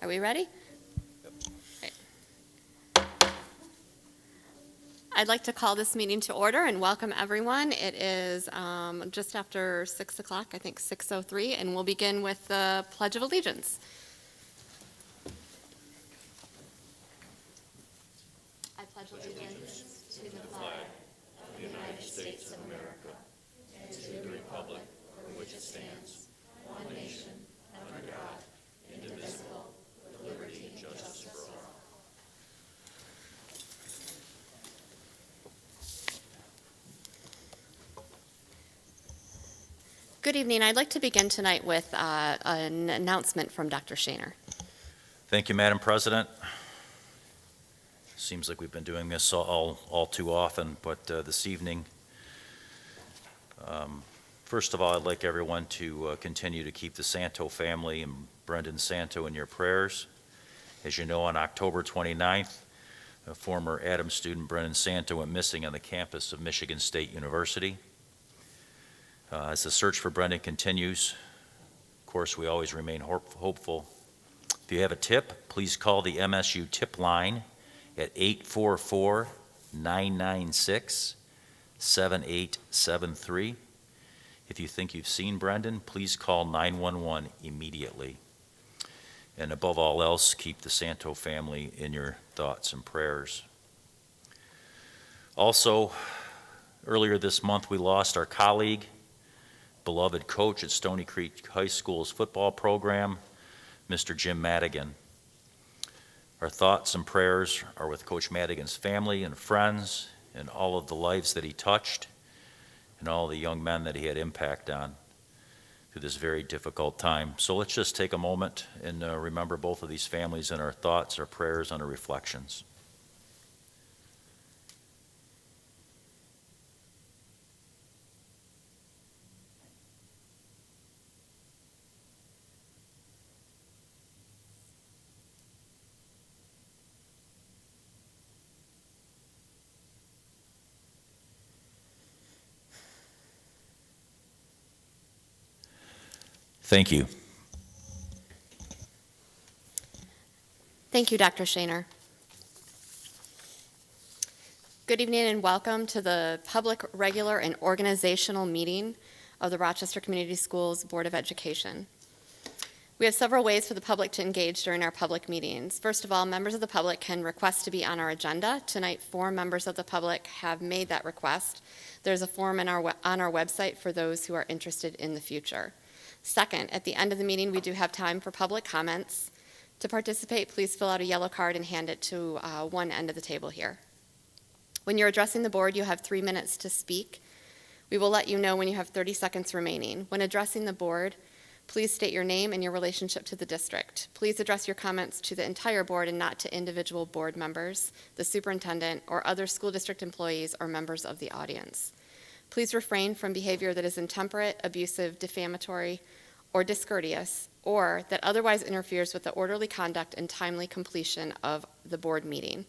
Are we ready? Right. I'd like to call this meeting to order and welcome everyone. It is just after 6 o'clock, I think 6:03, and we'll begin with the Pledge of Allegiance. I pledge allegiance to the flag of the United States of America and to the republic for which it stands, one nation, under God, indivisible, with liberty and justice for all. Good evening. I'd like to begin tonight with an announcement from Dr. Shaner. Thank you, Madam President. Seems like we've been doing this all too often, but this evening, first of all, I'd like everyone to continue to keep the Santo family and Brendan Santo in your prayers. As you know, on October 29th, a former Adams student, Brendan Santo, went missing on the campus of Michigan State University. As the search for Brendan continues, of course, we always remain hopeful. If you have a tip, please call the MSU tip line at 844-996-7873. If you think you've seen Brendan, please call 911 immediately. And above all else, keep the Santo family in your thoughts and prayers. Also, earlier this month, we lost our colleague, beloved coach at Stoney Creek High School's football program, Mr. Jim Madigan. Our thoughts and prayers are with Coach Madigan's family and friends and all of the lives that he touched and all the young men that he had impact on through this very difficult time. So let's just take a moment and remember both of these families in our thoughts, our prayers, and our reflections. Thank you. Thank you, Dr. Shaner. Good evening and welcome to the public, regular, and organizational meeting of the Rochester Community Schools Board of Education. We have several ways for the public to engage during our public meetings. First of all, members of the public can request to be on our agenda. Tonight, 4 members of the public have made that request. There's a form on our website for those who are interested in the future. Second, at the end of the meeting, we do have time for public comments. To participate, please fill out a yellow card and hand it to one end of the table here. When you're addressing the board, you have 3 minutes to speak. We will let you know when you have 30 seconds remaining. When addressing the board, please state your name and your relationship to the district. Please address your comments to the entire board and not to individual board members, the superintendent, or other school district employees or members of the audience. Please refrain from behavior that is intemperate, abusive, defamatory, or discourteous, or that otherwise interferes with the orderly conduct and timely completion of the board meeting.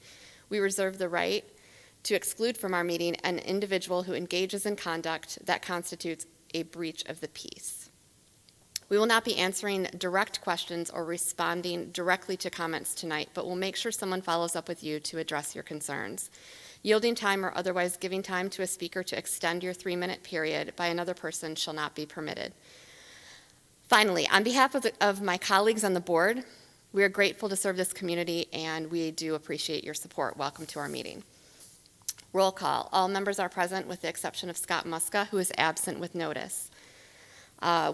We reserve the right to exclude from our meeting an individual who engages in conduct that constitutes a breach of the peace. We will not be answering direct questions or responding directly to comments tonight, but we'll make sure someone follows up with you to address your concerns. Yielding time or otherwise giving time to a speaker to extend your 3-minute period by another person shall not be permitted. Finally, on behalf of my colleagues on the board, we are grateful to serve this community and we do appreciate your support. Welcome to our meeting. Roll call. All members are present with the exception of Scott Muska, who is absent with notice.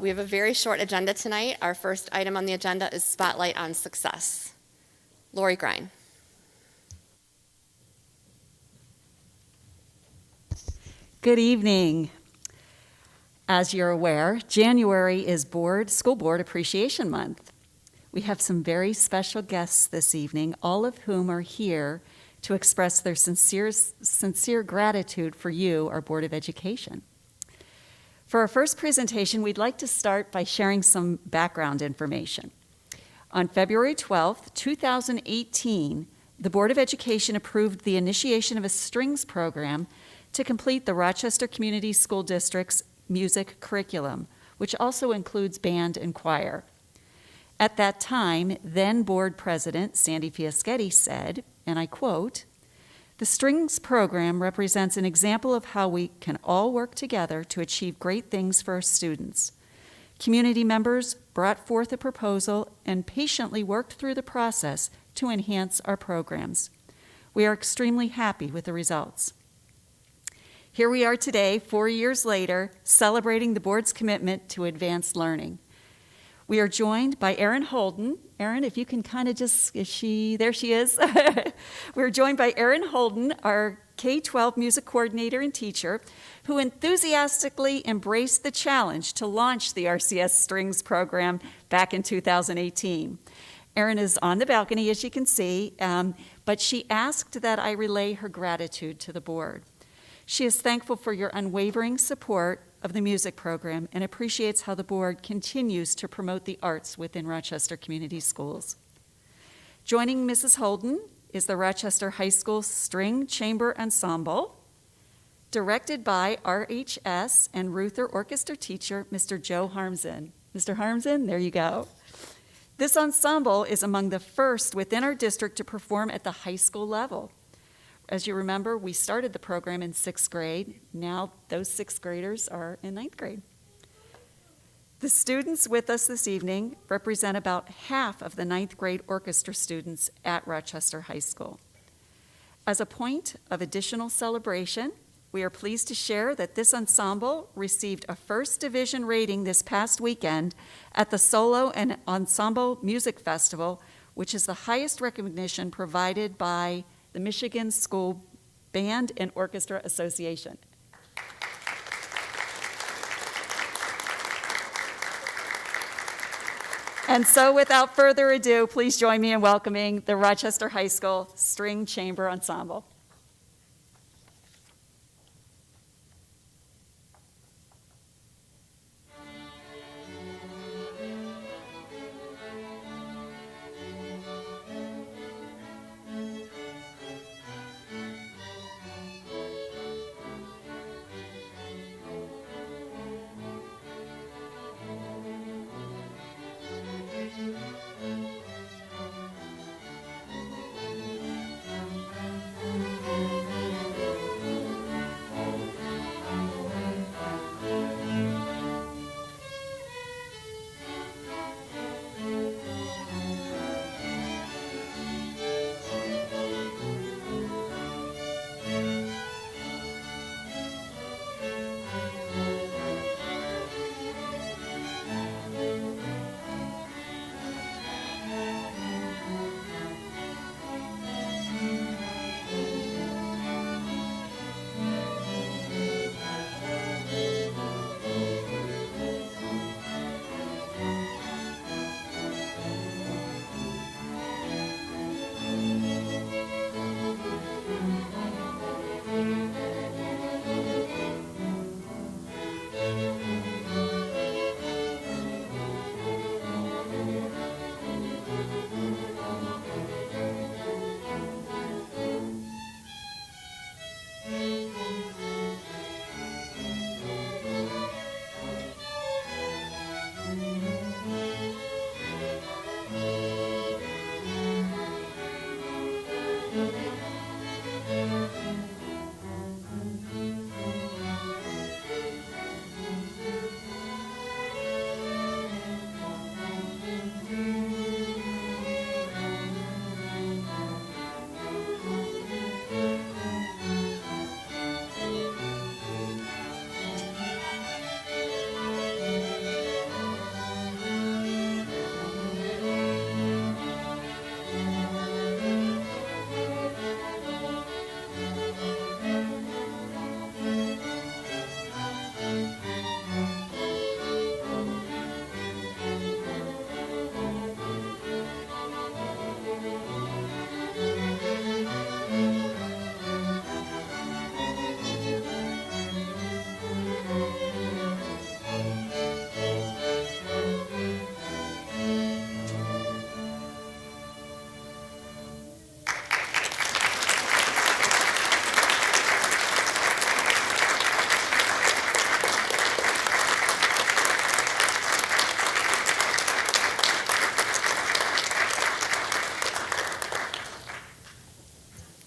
We have a very short agenda tonight. Our first item on the agenda is Spotlight on Success. Lori Grine. Good evening. As you're aware, January is School Board Appreciation Month. We have some very special guests this evening, all of whom are here to express their sincere gratitude for you, our Board of Education. For our first presentation, we'd like to start by sharing some background information. On February 12th, 2018, the Board of Education approved the initiation of a strings program to complete the Rochester Community School District's music curriculum, which also includes band and choir. At that time, then board president Sandy Fiaschetti said, and I quote, "The Strings Program represents an example of how we can all work together to achieve great things for our students. Community members brought forth a proposal and patiently worked through the process to enhance our programs. We are extremely happy with the results." Here we are today, 4 years later, celebrating the board's commitment to advanced learning. We are joined by Erin Holden. Erin, if you can kind of just, there she is. We're joined by Erin Holden, our K-12 music coordinator and teacher, who enthusiastically embraced the challenge to launch the RCS Strings Program back in 2018. Erin is on the balcony, as you can see, but she asked that I relay her gratitude to the board. She is thankful for your unwavering support of the music program and appreciates how the board continues to promote the arts within Rochester Community Schools. Joining Mrs. Holden is the Rochester High School String Chamber Ensemble, directed by RHS and Ruther Orchestra teacher, Mr. Joe Harmsen. Mr. Harmsen, there you go. This ensemble is among the first within our district to perform at the high school level. As you remember, we started the program in 6th grade. Now those 6th graders are in 9th grade. The students with us this evening represent about half of the 9th grade orchestra students at Rochester High School. As a point of additional celebration, we are pleased to share that this ensemble received a first division rating this past weekend at the Solo and Ensemble Music Festival, which is the highest recognition provided by the Michigan School Band and Orchestra Association. And so without further ado, please join me in welcoming the Rochester High School String Chamber Ensemble.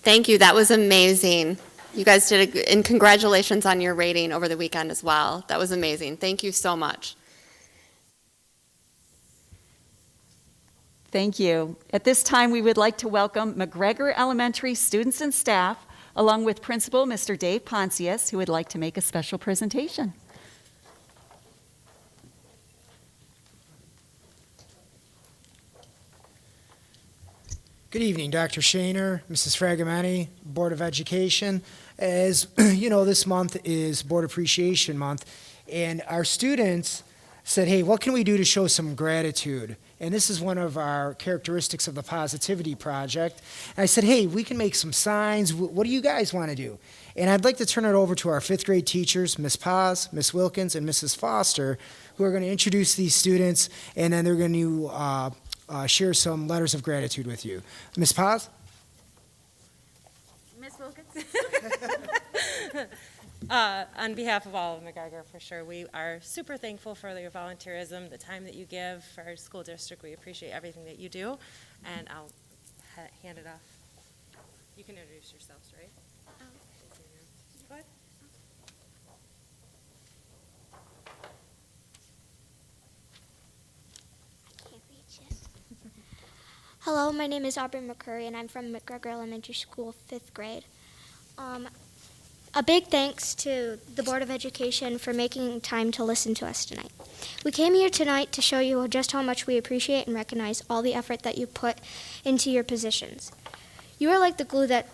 Thank you. That was amazing. You guys did and congratulations on your rating over the weekend as well. That was amazing. Thank you so much. Thank you. At this time, we would like to welcome McGregor Elementary students and staff, along with Principal Mr. Dave Poncius, who would like to make a special presentation. Good evening, Dr. Shaner, Mrs. Fragamenti, Board of Education. As you know, this month is Board Appreciation Month, and our students said, hey, what can we do to show some gratitude? And this is one of our characteristics of the Positivity Project. And I said, hey, we can make some signs. What do you guys want to do? And I'd like to turn it over to our fifth grade teachers, Miss Paz, Miss Wilkins, and Mrs. Foster, who are going to introduce these students, and then they're going to share some letters of gratitude with you. Ms. Paz? Miss Wilkins? On behalf of all of McGregor, for sure, we are super thankful for your volunteerism, the time that you give for our school district. We appreciate everything that you do, and I'll hand it off. You can introduce yourselves, right? Go ahead. Hello, my name is Aubrey McCurry, and I'm from McGregor Elementary School, 5th grade. A big thanks to the Board of Education for making time to listen to us tonight. We came here tonight to show you just how much we appreciate and recognize all the effort that you put into your positions. You are like the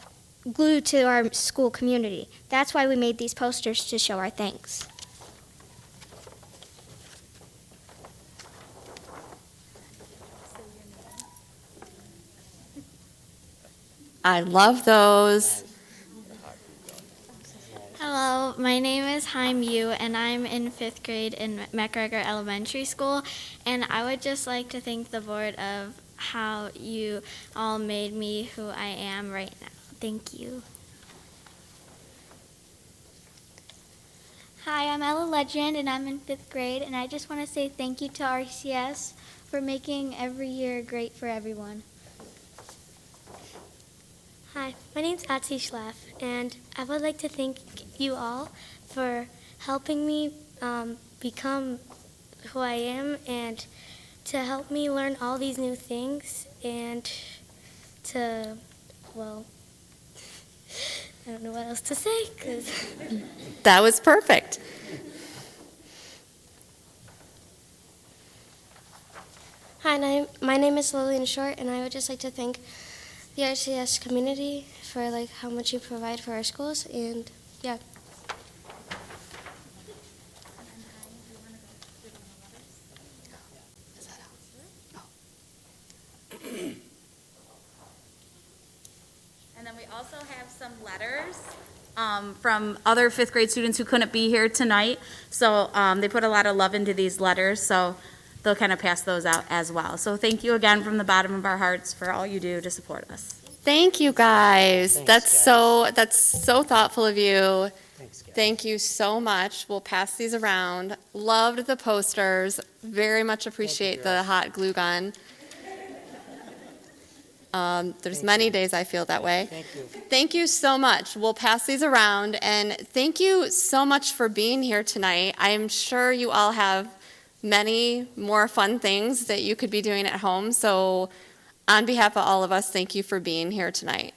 glue to our school community. That's why we made these posters to show our thanks. I love those. Hello, my name is Haim Yu, and I'm in 5th grade in mcgregor Elementary School, and I would just like to thank the board of how you all made me who I am right now. Thank you. Hi, I'm Ella Legend, and I'm in 5th grade, and I just want to say thank you to RCS for making every year great for everyone. Hi, my name's Atsi Schlaff, and I would like to thank you all for helping me become who I am and to help me learn all these new things and to, well, I don't know what else to say. That was perfect. Hi, my name is Lillian Short, and I would just like to thank the RCS community for how much you provide for our schools, and yeah. And then we also have some letters from other 5th grade students who couldn't be here tonight. So they put a lot of love into these letters, so they'll kind of pass those out as well. So thank you again from the bottom of our hearts for all you do to support us. Thank you, guys. Thanks, That's so thoughtful of you. Thanks, guys. Thank you so much. We'll pass these around. Loved the posters. Very much appreciate the hot glue gun. There's many days I feel that way. Thank you. Thank you so much. We'll pass these around, and thank you so much for being here tonight. I'm sure you all have many more fun things that you could be doing at home, so on behalf of all of us, thank you for being here tonight.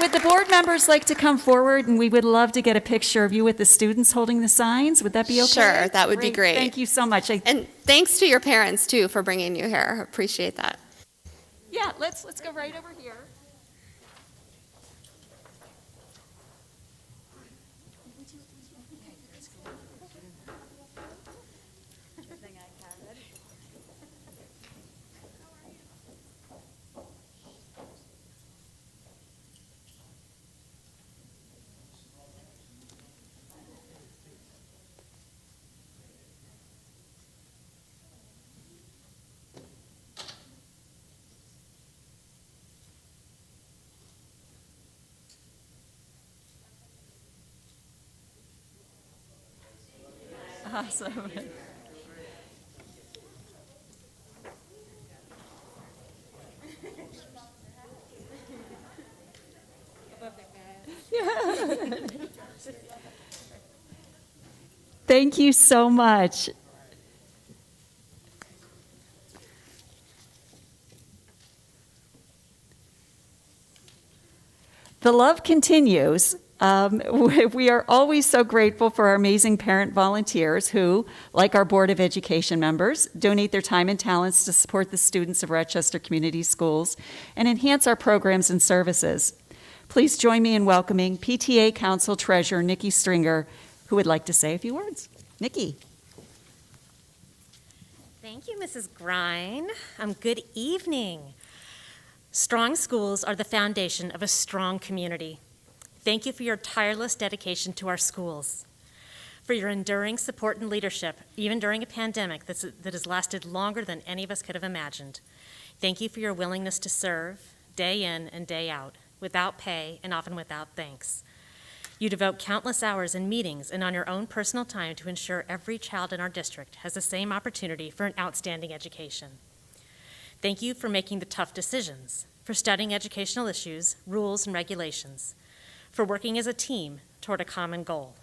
Would the board members like to come forward, and we would love to get a picture of you with the students holding the signs? Would that be okay? Sure, that would be great. Thank you so much. And thanks to your parents, too, for bringing you here. Appreciate that. Yeah, let's go right over here. Awesome. Thank you so much. The love continues. We are always so grateful for our amazing parent volunteers who, like our Board of Education members, donate their time and talents to support the students of Rochester Community Schools and enhance our programs and services. Please join me in welcoming PTA Council Treasurer Nikki Stringer, who would like to say a few words. Nikki. Thank you, Mrs. Grine. Good evening. Strong schools are the foundation of a strong community. Thank you for your tireless dedication to our schools, for your enduring support and leadership, even during a pandemic that has lasted longer than any of us could have imagined. Thank you for your willingness to serve day in and day out, without pay and often without thanks. You devote countless hours in meetings and on your own personal time to ensure every child in our district has the same opportunity for an outstanding education. Thank you for making the tough decisions, for studying educational issues, rules, and regulations, for working as a team toward a common goal.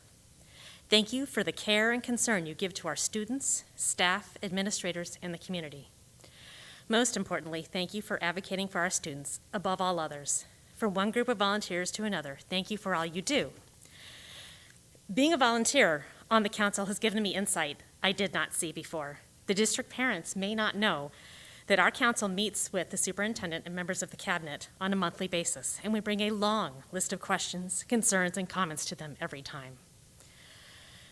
Thank you for the care and concern you give to our students, staff, administrators, and the community. Most importantly, thank you for advocating for our students above all others. From one group of volunteers to another, thank you for all you do. Being a volunteer on the council has given me insight I did not see before. The district parents may not know that our council meets with the superintendent and members of the cabinet on a monthly basis, and we bring a long list of questions, concerns, and comments to them every time.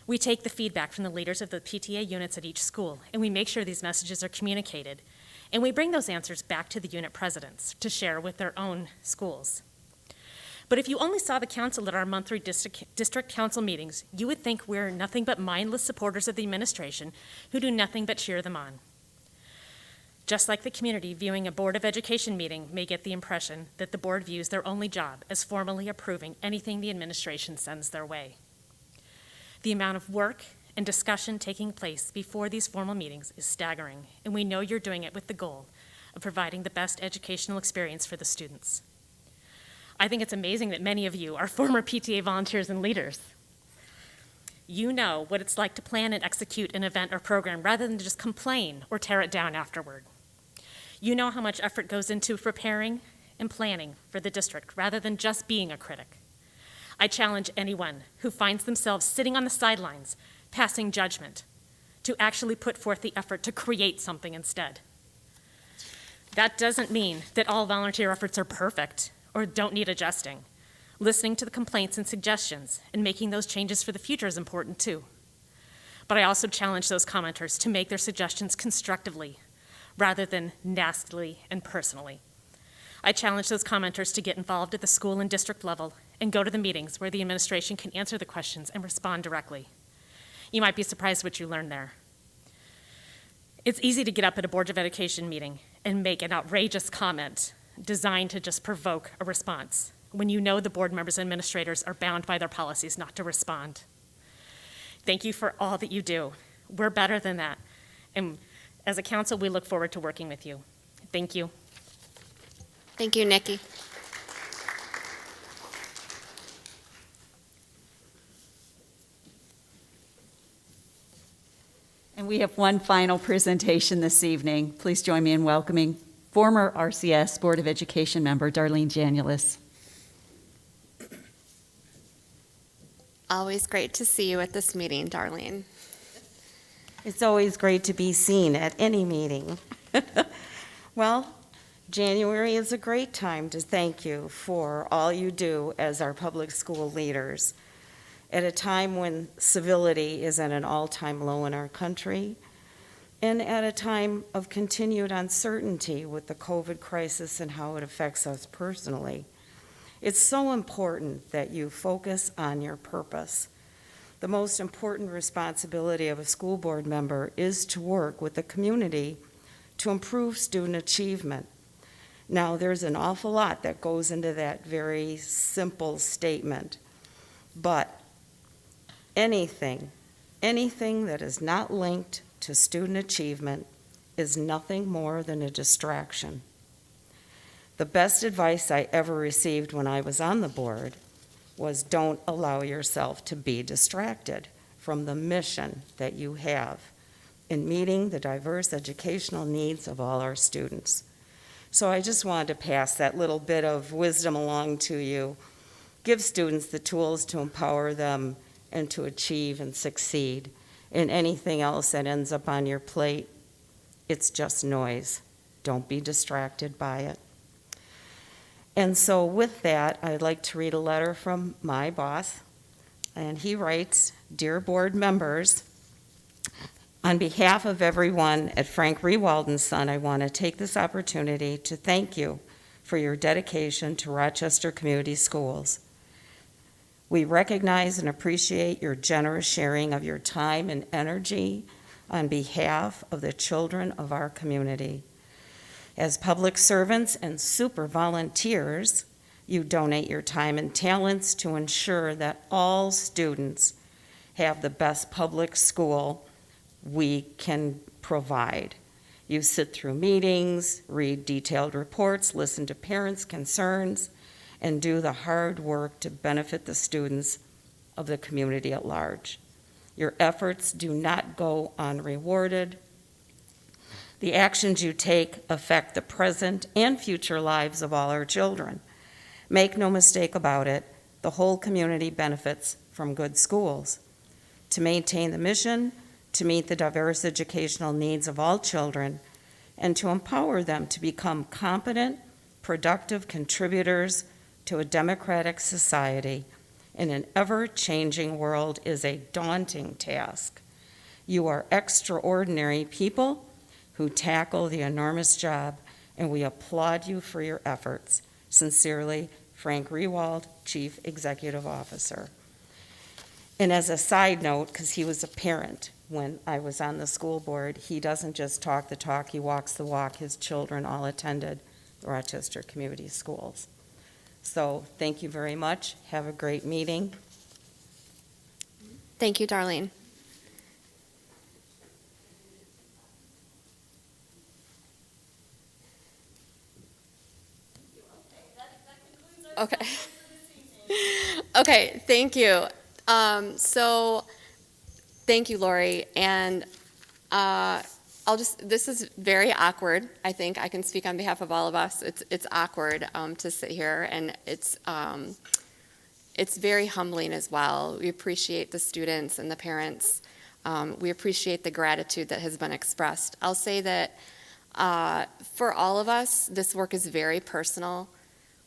We take the feedback from the leaders of the PTA units at each school, and we make sure these messages are communicated, and we bring those answers back to the unit presidents to share with their own schools. But if you only saw the council at our monthly district council meetings, you would think we're nothing but mindless supporters of the administration who do nothing but cheer them on. Just like the community viewing a Board of Education meeting may get the impression that the board views their only job as formally approving anything the administration sends their way. The amount of work and discussion taking place before these formal meetings is staggering, and we know you're doing it with the goal of providing the best educational experience for the students. I think it's amazing that many of you are former PTA volunteers and leaders. You know what it's like to plan and execute an event or program rather than just complain or tear it down afterward. You know how much effort goes into preparing and planning for the district rather than just being a critic. I challenge anyone who finds themselves sitting on the sidelines, passing judgment, to actually put forth the effort to create something instead. That doesn't mean that all volunteer efforts are perfect or don't need adjusting. Listening to the complaints and suggestions and making those changes for the future is important too. But I also challenge those commenters to make their suggestions constructively rather than nastily and personally. I challenge those commenters to get involved at the school and district level and go to the meetings where the administration can answer the questions and respond directly. You might be surprised what you learn there. It's easy to get up at a Board of Education meeting and make an outrageous comment designed to just provoke a response when you know the board members and administrators are bound by their policies not to respond. Thank you for all that you do. We're better than that. And as a council, we look forward to working with you. Thank you. Thank you, Nikki. And we have one final presentation this evening. Please join me in welcoming former RCS Board of Education member Darlene Janulis. Always great to see you at this meeting, Darlene. It's always great to be seen at any meeting. Well, January is a great time to thank you for all you do as our public school leaders. At a time when civility is at an all-time low in our country, and at a time of continued uncertainty with the COVID crisis and how it affects us personally, it's so important that you focus on your purpose. The most important responsibility of a school board member is to work with the community to improve student achievement. Now, there's an awful lot that goes into that very simple statement, but anything that is not linked to student achievement is nothing more than a distraction. The best advice I ever received when I was on the board was don't allow yourself to be distracted from the mission that you have in meeting the diverse educational needs of all our students. So I just wanted to pass that little bit of wisdom along to you. Give students the tools to empower them and to achieve and succeed. And anything else that ends up on your plate, it's just noise. Don't be distracted by it. And so with that, I'd like to read a letter from my boss. And he writes, "Dear board members, on behalf of everyone at Frank Rewald & Son, I want to take this opportunity to thank you for your dedication to Rochester Community Schools. We recognize and appreciate your generous sharing of your time and energy on behalf of the children of our community. As public servants and super volunteers, you donate your time and talents to ensure that all students have the best public school we can provide. You sit through meetings, read detailed reports, listen to parents' concerns, and do the hard work to benefit the students of the community at large. Your efforts do not go unrewarded. The actions you take affect the present and future lives of all our children. Make no mistake about it, the whole community benefits from good schools. To maintain the mission, to meet the diverse educational needs of all children, and to empower them to become competent, productive contributors to a democratic society in an ever-changing world is a daunting task. You are extraordinary people who tackle the enormous job, and we applaud you for your efforts. Sincerely, Frank Rewald, Chief Executive Officer." And as a side note, because he was a parent when I was on the school board, he doesn't just talk the talk, he walks the walk. His children all attended the Rochester Community Schools. So thank you very much. Have a great meeting. Thank you, Darlene. Okay. Okay, thank you. Thank you, Lori. And this is very awkward. I think I can speak on behalf of all of us. It's awkward to sit here, and it's very humbling as well. We appreciate the students and the parents. We appreciate the gratitude that has been expressed. I'll say that for all of us, this work is very personal.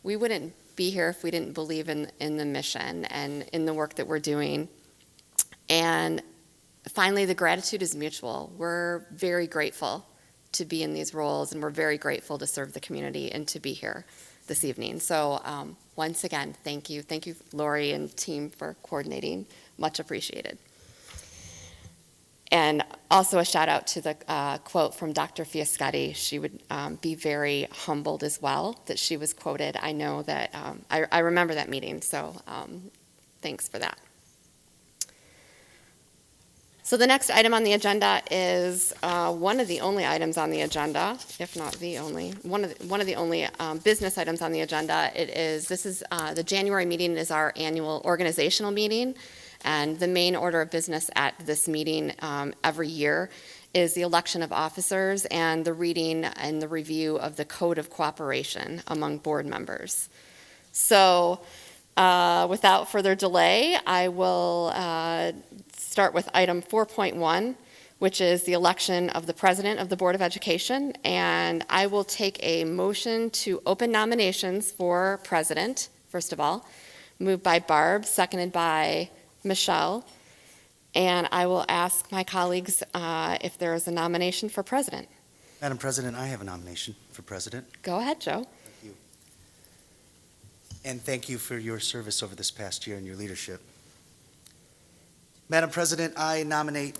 We wouldn't be here if we didn't believe in the mission and in the work that we're doing. And finally, the gratitude is mutual. We're very grateful to be in these roles, and we're very grateful to serve the community and to be here this evening. So once again, thank you. Thank you, Lori and team, for coordinating. Much appreciated. And also a shout out to the quote from Dr. Fiascotti. She would be very humbled as well that she was quoted. I know that, I remember that meeting, so thanks for that. So the next item on the agenda is one of the only items on the agenda, if not the only, one of the only business items on the agenda. The January meeting is our annual organizational meeting. And the main order of business at this meeting every year is the election of officers and the reading and the review of the Code of Cooperation among board members. So without further delay, I will start with item 4.1, which is the election of the president of the Board of Education. And I will take a motion to open nominations for president, first of all, moved by Barb, seconded by Michelle, and I will ask my colleagues if there is a nomination for president. Madam President, I have a nomination for president. Go ahead, Joe. Thank you. And thank you for your service over this past year and your leadership. Madam President, I nominate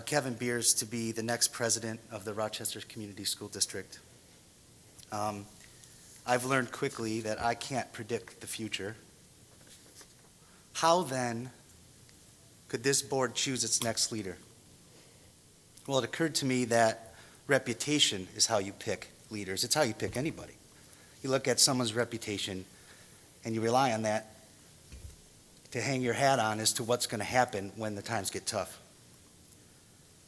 Kevin Beers to be the next president of the Rochester Community School District. I've learned quickly that I can't predict the future. How then could this board choose its next leader? Well, it occurred to me that reputation is how you pick leaders. It's how you pick anybody. You look at someone's reputation and you rely on that to hang your hat on as to what's going to happen when the times get tough.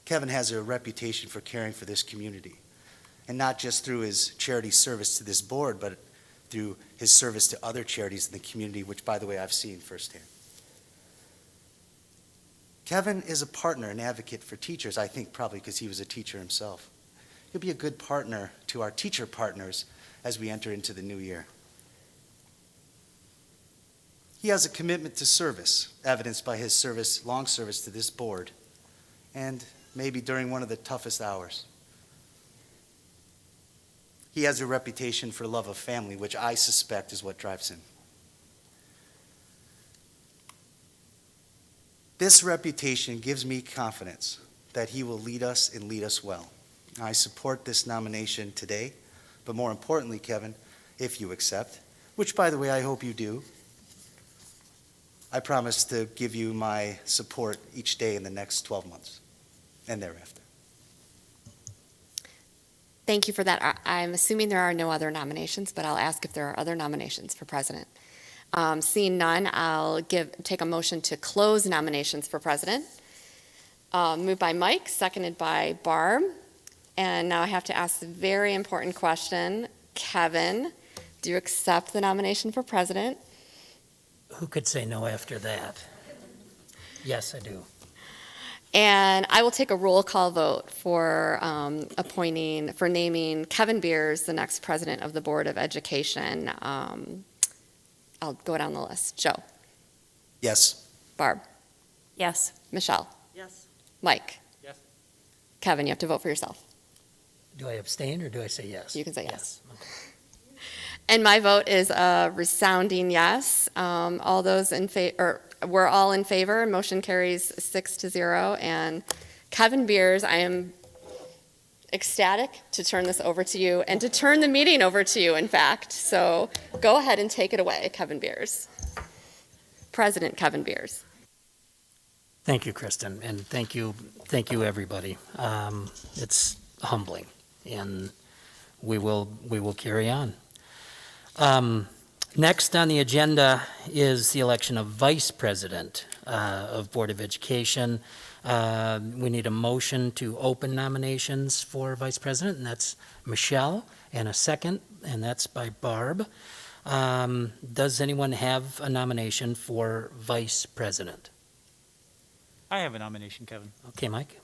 Kevin has a reputation for caring for this community, and not just through his charity service to this board, but through his service to other charities in the community, which, by the way, I've seen firsthand. Kevin is a partner and advocate for teachers, I think probably because he was a teacher himself. He'll be a good partner to our teacher partners as we enter into the new year. He has a commitment to service, evidenced by his service, long service to this board, and maybe during one of the toughest hours. He has a reputation for love of family, which I suspect is what drives him. This reputation gives me confidence that he will lead us and lead us well. I support this nomination today, but more importantly, Kevin, if you accept, which, by the way, I hope you do, I promise to give you my support each day in the next 12 months and thereafter. Thank you for that. I'm assuming there are no other nominations, but I'll ask if there are other nominations for president. Seeing none, I'll take a motion to close nominations for president. Moved by Mike, seconded by Barb. And now I have to ask the very important question. Kevin, do you accept the nomination for president? Who could say no after that? Yes, I do. And I will take a roll call vote for naming Kevin Beers the next president of the Board of Education. I'll go down the list. Joe? Yes. Barb? Yes. Michelle? Yes. Mike? Yes. Kevin, you have to vote for yourself. Do I abstain or do I say yes? You can say yes. Okay. And my vote is a resounding yes. All those in favor, we're all in favor. Motion carries 6-0. And Kevin Beers, I am ecstatic to turn this over to you and to turn the meeting over to you, in fact. So go ahead and take it away, Kevin Beers. President Kevin Beers. Thank you, Kristen, and thank you, everybody. It's humbling, and we will carry on. Next on the agenda is the election of Vice President of Board of Education. We need a motion to open nominations for Vice President, and that's Michelle, and a second, and that's by Barb. Does anyone have a nomination for Vice President? I have a nomination, Kevin. Okay, Mike.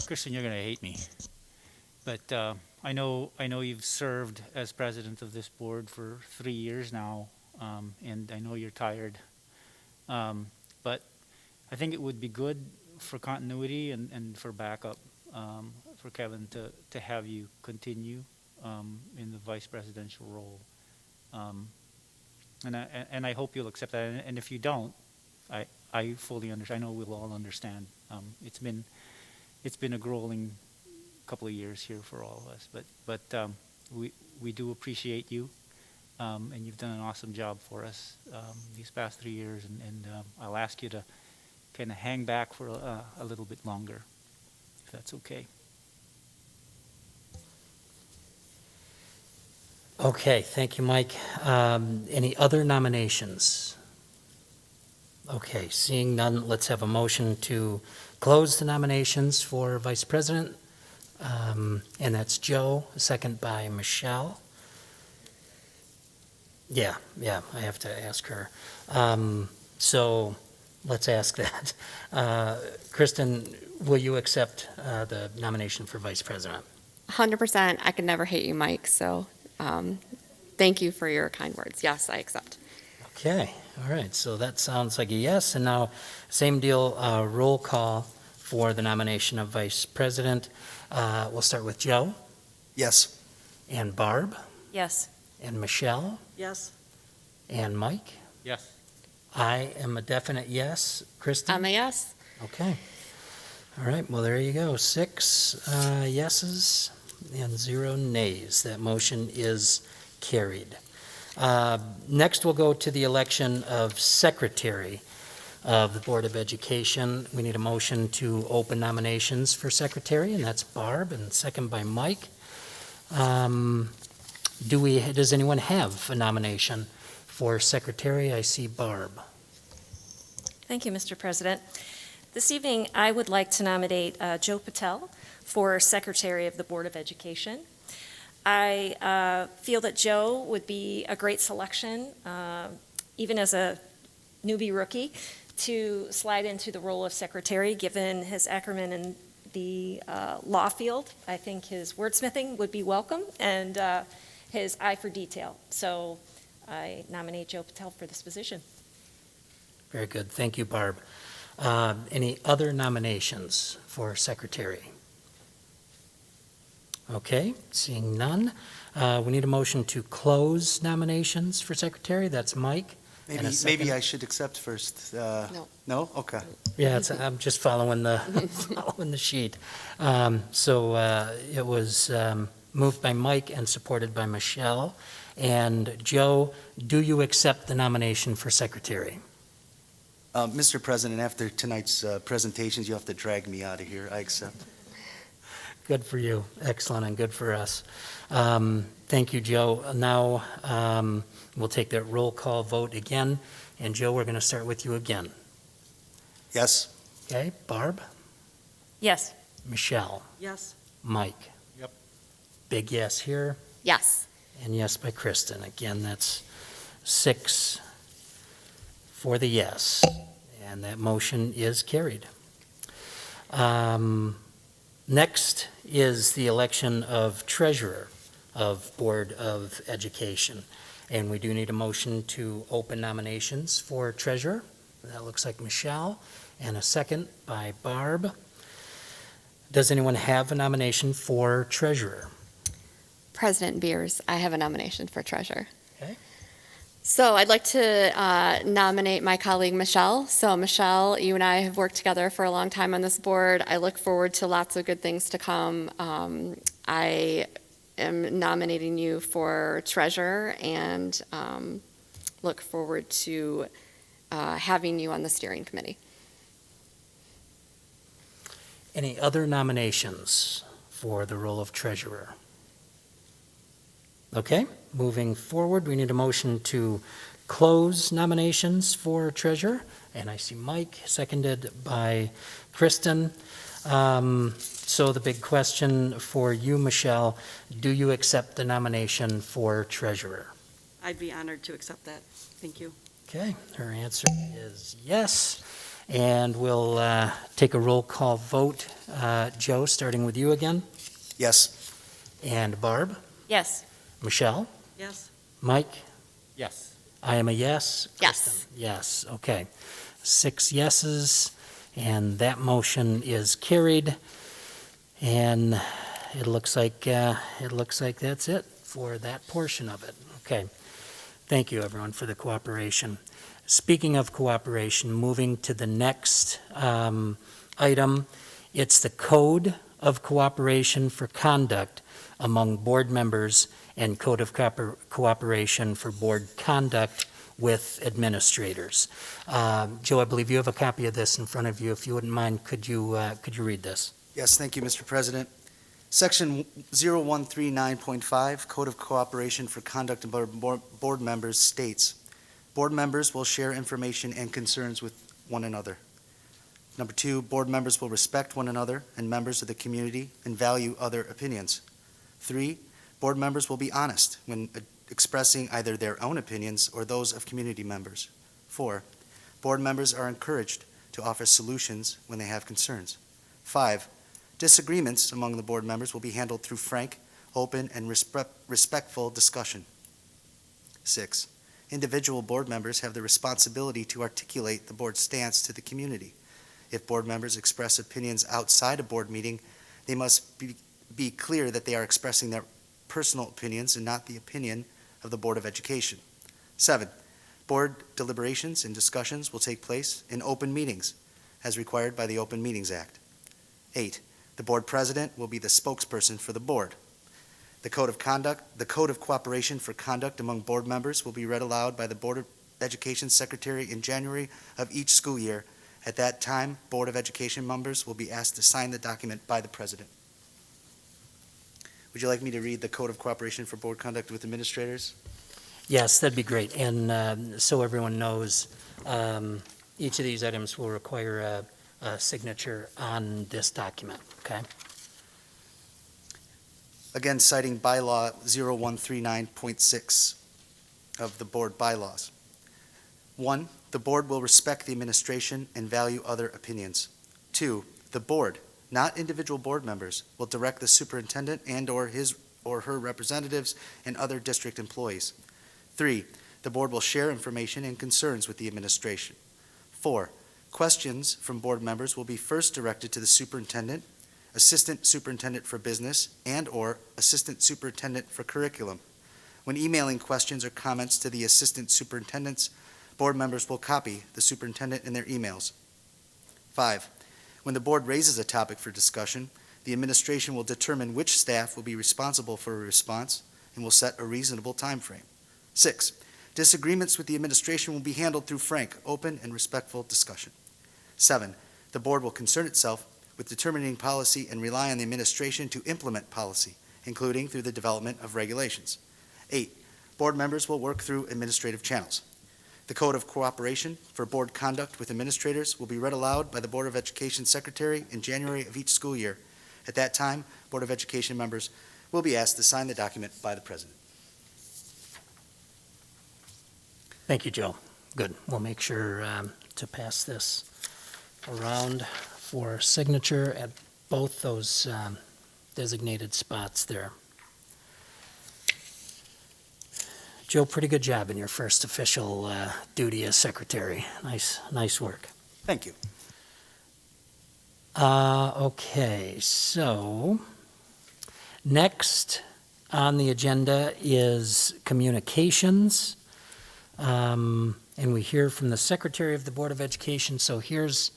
Kristen, you're going to hate me, but I know you've served as president of this board for 3 years now, and I know you're tired. But I think it would be good for continuity and for backup for Kevin to have you continue in the vice presidential role. And I hope you'll accept that. And if you don't, I fully understand. I know we'll all understand. It's been a grueling couple of years here for all of us, but we do appreciate you, and you've done an awesome job for us these past 3 years, and I'll ask you to kind of hang back for a little bit longer, if that's okay. Okay, thank you, Mike. Any other nominations? Okay, seeing none, let's have a motion to close the nominations for Vice President. And that's Joe, second by Michelle. Yeah, I have to ask her. So let's ask that. Kristen, will you accept the nomination for Vice President? 100%. I could never hate you, Mike, so thank you for your kind words. Yes, I accept. Okay, all right, so that sounds like a yes. And now, same deal, roll call for the nomination of Vice President. We'll start with Joe. Yes. And Barb. Yes. And Michelle. Yes. And Mike. Yes. I am a definite yes. Kristen? I'm a yes. Okay. All right, well, there you go. 6 yeses and 0 nays. That motion is carried. Next, we'll go to the election of Secretary of the Board of Education. We need a motion to open nominations for Secretary, and that's Barb, and second by Mike. Does anyone have a nomination for secretary? I see Barb. Thank you, Mr. President. This evening, I would like to nominate Joe Patel for Secretary of the Board of Education. I feel that Joe would be a great selection, even as a newbie rookie, to slide into the role of secretary, given his acumen in the law field. I think his wordsmithing would be welcome, and his eye for detail. So I nominate Joe Patel for this position. Very good. Thank you, Barb. Any other nominations for secretary? Okay, seeing none. We need a motion to close nominations for secretary. That's Mike. And a second. Maybe I should accept first. No. No? Okay. Yeah, I'm just following the following the sheet. It was moved by Mike and supported by Michelle. And Joe, do you accept the nomination for secretary? Mr. President, after tonight's presentations, you have to drag me out of here. I accept. Good for you. Excellent, and good for us. Thank you, Joe. Now, we'll take that roll call vote again. And Joe, we're going to start with you again. Yes? Okay, Barb? Yes. Michelle? Yes. Mike? Yep. Big yes here, Yes. and yes by Kristen. Again, that's 6 for the yes, and that motion is carried. Next is the election of treasurer of Board of Education. And we do need a motion to open nominations for treasurer. That looks like Michelle, and a second by Barb. Does anyone have a nomination for treasurer? President Beers, I have a nomination for treasurer. Okay. So I'd like to nominate my colleague Michelle. So Michelle, you and I have worked together for a long time on this board. I look forward to lots of good things to come. I am nominating you for treasurer and look forward to having you on the steering committee. Any other nominations for the role of treasurer? Okay, moving forward, we need a motion to close nominations for treasurer. And I see Mike, seconded by Kristen. So the big question for you, Michelle, do you accept the nomination for treasurer? I'd be honored to accept that. Thank you. Okay, her answer is yes. And we'll take a roll call vote. Joe, starting with you again. Yes. And Barb? Yes. Michelle? Yes. Mike? Yes. I am a yes. Yes. Kristen? Yes, okay. 6 yeses, and that motion is carried. And it looks like that's it for that portion of it. Okay. Thank you, everyone, for the cooperation. Speaking of cooperation, moving to the next item, it's the Code of Cooperation for Conduct among board members and Code of Cooperation for Board Conduct with administrators. Joe, I believe you have a copy of this in front of you. If you wouldn't mind, could you read this? Yes, thank you, Mr. President. Section 0139.5, Code of Cooperation for Conduct of Board Members states, board members will share information and concerns with one another. Number 2, board members will respect one another and members of the community and value other opinions. 3, board members will be honest when expressing either their own opinions or those of community members. 4, board members are encouraged to offer solutions when they have concerns. 5, disagreements among the board members will be handled through frank, open, and respectful discussion. 6, individual board members have the responsibility to articulate the board's stance to the community. If board members express opinions outside a board meeting, they must be clear that they are expressing their personal opinions and not the opinion of the Board of Education. 7, board deliberations and discussions will take place in open meetings as required by the Open Meetings Act. 8, the board president will be the spokesperson for the board. The Code of Cooperation for Conduct among board members will be read aloud by the Board of Education Secretary in January of each school year. At that time, Board of Education members will be asked to sign the document by the president. Would you like me to read the Code of Cooperation for Board Conduct with Administrators? Yes, that'd be great. And so everyone knows, each of these items will require a signature on this document, okay? Again, citing bylaw 0139.6 of the board bylaws. 1, the board will respect the administration and value other opinions. 2, the board, not individual board members, will direct the superintendent and/or his or her representatives and other district employees. 3, the board will share information and concerns with the administration. 4, questions from board members will be first directed to the superintendent, assistant superintendent for business, and/or assistant superintendent for curriculum. When emailing questions or comments to the assistant superintendents, board members will copy the superintendent in their emails. 5, when the board raises a topic for discussion, the administration will determine which staff will be responsible for a response and will set a reasonable time frame. 6, disagreements with the administration will be handled through frank, open, and respectful discussion. 7, the board will concern itself with determining policy and rely on the administration to implement policy, including through the development of regulations. 8, board members will work through administrative channels. The Code of Cooperation for Board Conduct with Administrators will be read aloud by the Board of Education Secretary in January of each school year. At that time, Board of Education members will be asked to sign the document by the President. Thank you, Joe. Good. We'll make sure to pass this around for signature at both those designated spots there. Joe, pretty good job in your first official duty as secretary. Nice work. Thank you. Okay, so next on the agenda is communications. And we hear from the Secretary of the Board of Education. So here's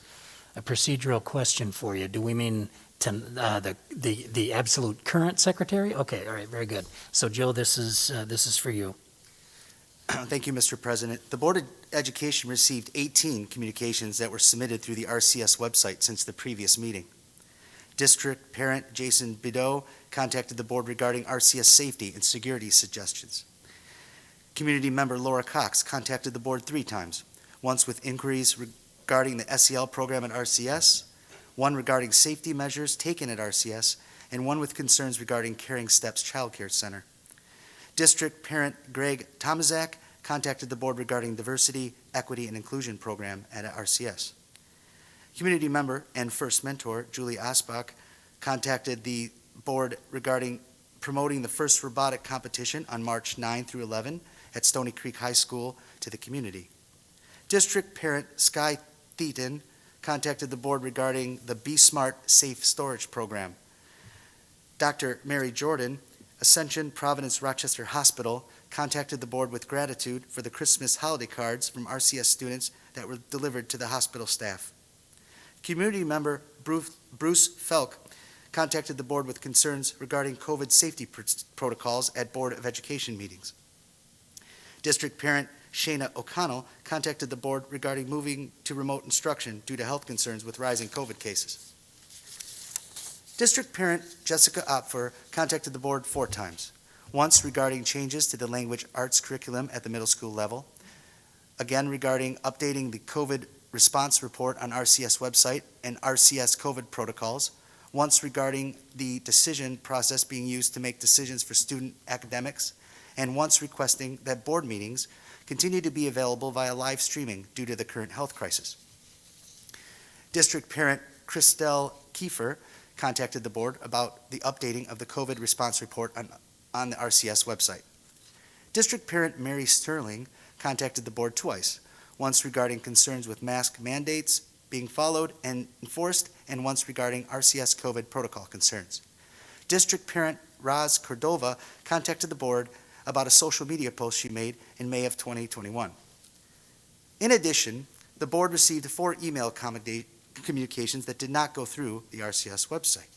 a procedural question for you. Do we mean the absolute current secretary? Okay, all right, very good. So Joe, this is for you. Thank you, Mr. President. The Board of Education received 18 communications that were submitted through the RCS website since the previous meeting. District parent Jason Bideau contacted the board regarding RCS safety and security suggestions. Community member Laura Cox contacted the board 3 times, once with inquiries regarding the SEL program at RCS, one regarding safety measures taken at RCS, and one with concerns regarding Caring Steps Child Care Center. District parent Greg Tomaszak contacted the board regarding diversity, equity, and inclusion program at RCS. Community member and first mentor Julie Asbach contacted the board regarding promoting the first robotic competition on March 9 through 11 at Stoney Creek High School to the community. District parent Sky Theaton contacted the board regarding the Be Smart Safe Storage Program. Dr. Mary Jordan, Ascension Providence Rochester Hospital, contacted the board with gratitude for the Christmas holiday cards from RCS students that were delivered to the hospital staff. Community member Bruce Felk contacted the board with concerns regarding COVID safety protocols at Board of Education meetings. District parent Shayna O'Connell contacted the board regarding moving to remote instruction due to health concerns with rising COVID cases. District parent Jessica Opfer contacted the board 4 times, once regarding changes to the language arts curriculum at the middle school level, again regarding updating the COVID response report on RCS website and RCS COVID protocols, once regarding the decision process being used to make decisions for student academics, and once requesting that board meetings continue to be available via live streaming due to the current health crisis. District parent Christelle Kiefer contacted the board about the updating of the COVID response report on the RCS website. District parent Mary Sterling contacted the board twice, once regarding concerns with mask mandates being followed and enforced, and once regarding RCS COVID protocol concerns. District parent Roz Cordova contacted the board about a social media post she made in May of 2021. In addition, the board received 4 email communications that did not go through the RCS website.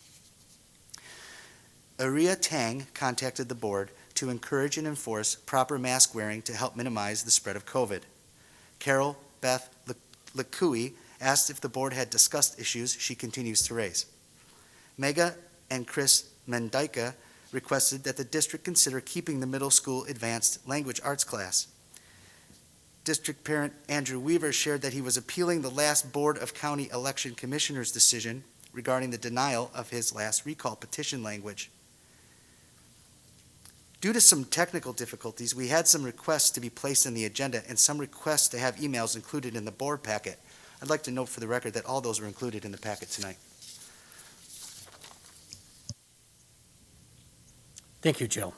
Aria Tang contacted the board to encourage and enforce proper mask wearing to help minimize the spread of COVID. Carol Beth Lecui asked if the board had discussed issues she continues to raise. Mega and Chris Mendyka requested that the district consider keeping the middle school advanced language arts class. District parent Andrew Weaver shared that he was appealing the last Board of County Election Commissioners' decision regarding the denial of his last recall petition language. Due to some technical difficulties, we had some requests to be placed on the agenda and some requests to have emails included in the board packet. I'd like to note for the record that all those were included in the packet tonight. Thank you, Joe.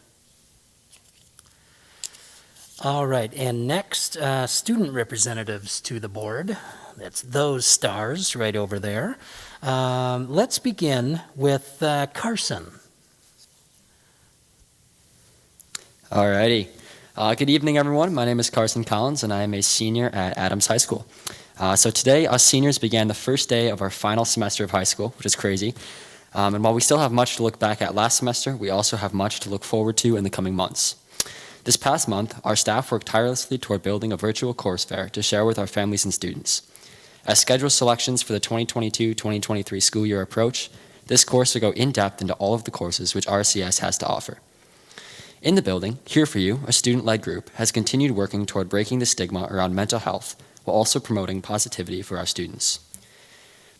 All right, and next, student representatives to the board. That's those stars right over there. Let's begin with Carson. All righty. Good evening, everyone. My name is Carson Collins, and I am a senior at Adams High School. So today, us seniors began the first day of our final semester of high school, which is crazy. And while we still have much to look back at last semester, we also have much to look forward to in the coming months. This past month, our staff worked tirelessly toward building a virtual course fair to share with our families and students. As schedule selections for the 2022-2023 school year approach, this course will go in-depth into all of the courses which RCS has to offer. In the building, Here For You, a student-led group, has continued working toward breaking the stigma around mental health while also promoting positivity for our students.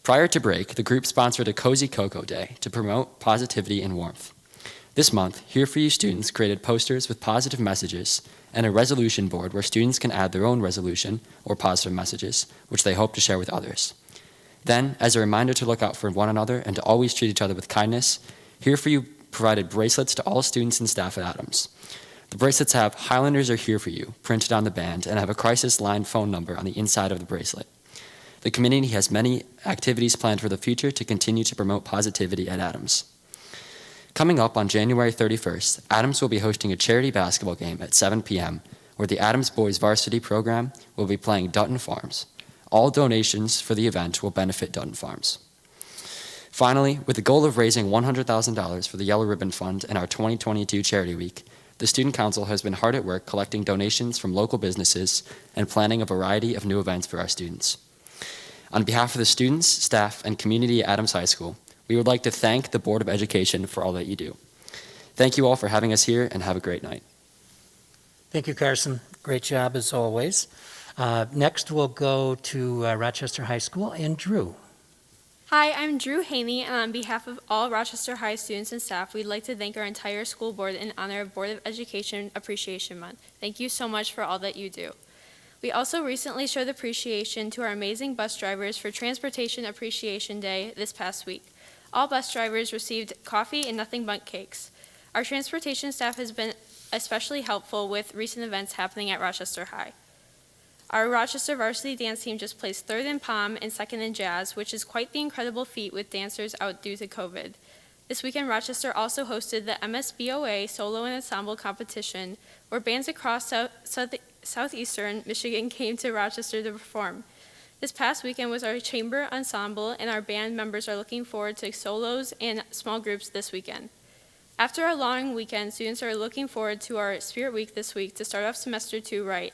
Prior to break, the group sponsored a Cozy Cocoa Day to promote positivity and warmth. This month, Here For You students created posters with positive messages and a resolution board where students can add their own resolution or positive messages, which they hope to share with others. Then, as a reminder to look out for one another and to always treat each other with kindness, Here For You provided bracelets to all students and staff at Adams. The bracelets have "Highlanders are here for you" printed on the band and have a crisis line phone number on the inside of the bracelet. The community has many activities planned for the future to continue to promote positivity at Adams. Coming up on January 31st, Adams will be hosting a charity basketball game at 7 p.m. where the Adams Boys Varsity Program will be playing Dutton Farms. All donations for the event will benefit Dutton Farms. Finally, with the goal of raising $100,000 for the Yellow Ribbon Fund and our 2022 Charity Week, the Student Council has been hard at work collecting donations from local businesses and planning a variety of new events for our students. On behalf of the students, staff, and community at Adams High School, we would like to thank the Board of Education for all that you do. Thank you all for having us here, and have a great night. Thank you, Carson. Great job as always. Next, we'll go to Rochester High School and Drew. Hi, I'm Drew Haney, and on behalf of all Rochester High students and staff, we'd like to thank our entire school board in honor of Board of Education Appreciation Month. Thank you so much for all that you do. We also recently showed appreciation to our amazing bus drivers for Transportation Appreciation Day this past week. All bus drivers received coffee and nothing but cakes. Our transportation staff has been especially helpful with recent events happening at Rochester High. Our Rochester varsity dance team just placed third in POM and second in jazz, which is quite the incredible feat with dancers out due to COVID. This weekend, Rochester also hosted the MSBOA Solo and Ensemble Competition, where bands across southeastern Michigan came to Rochester to perform. This past weekend was our chamber ensemble, and our band members are looking forward to solos and small groups this weekend. After a long weekend, students are looking forward to our Spirit Week this week to start off semester 2 right.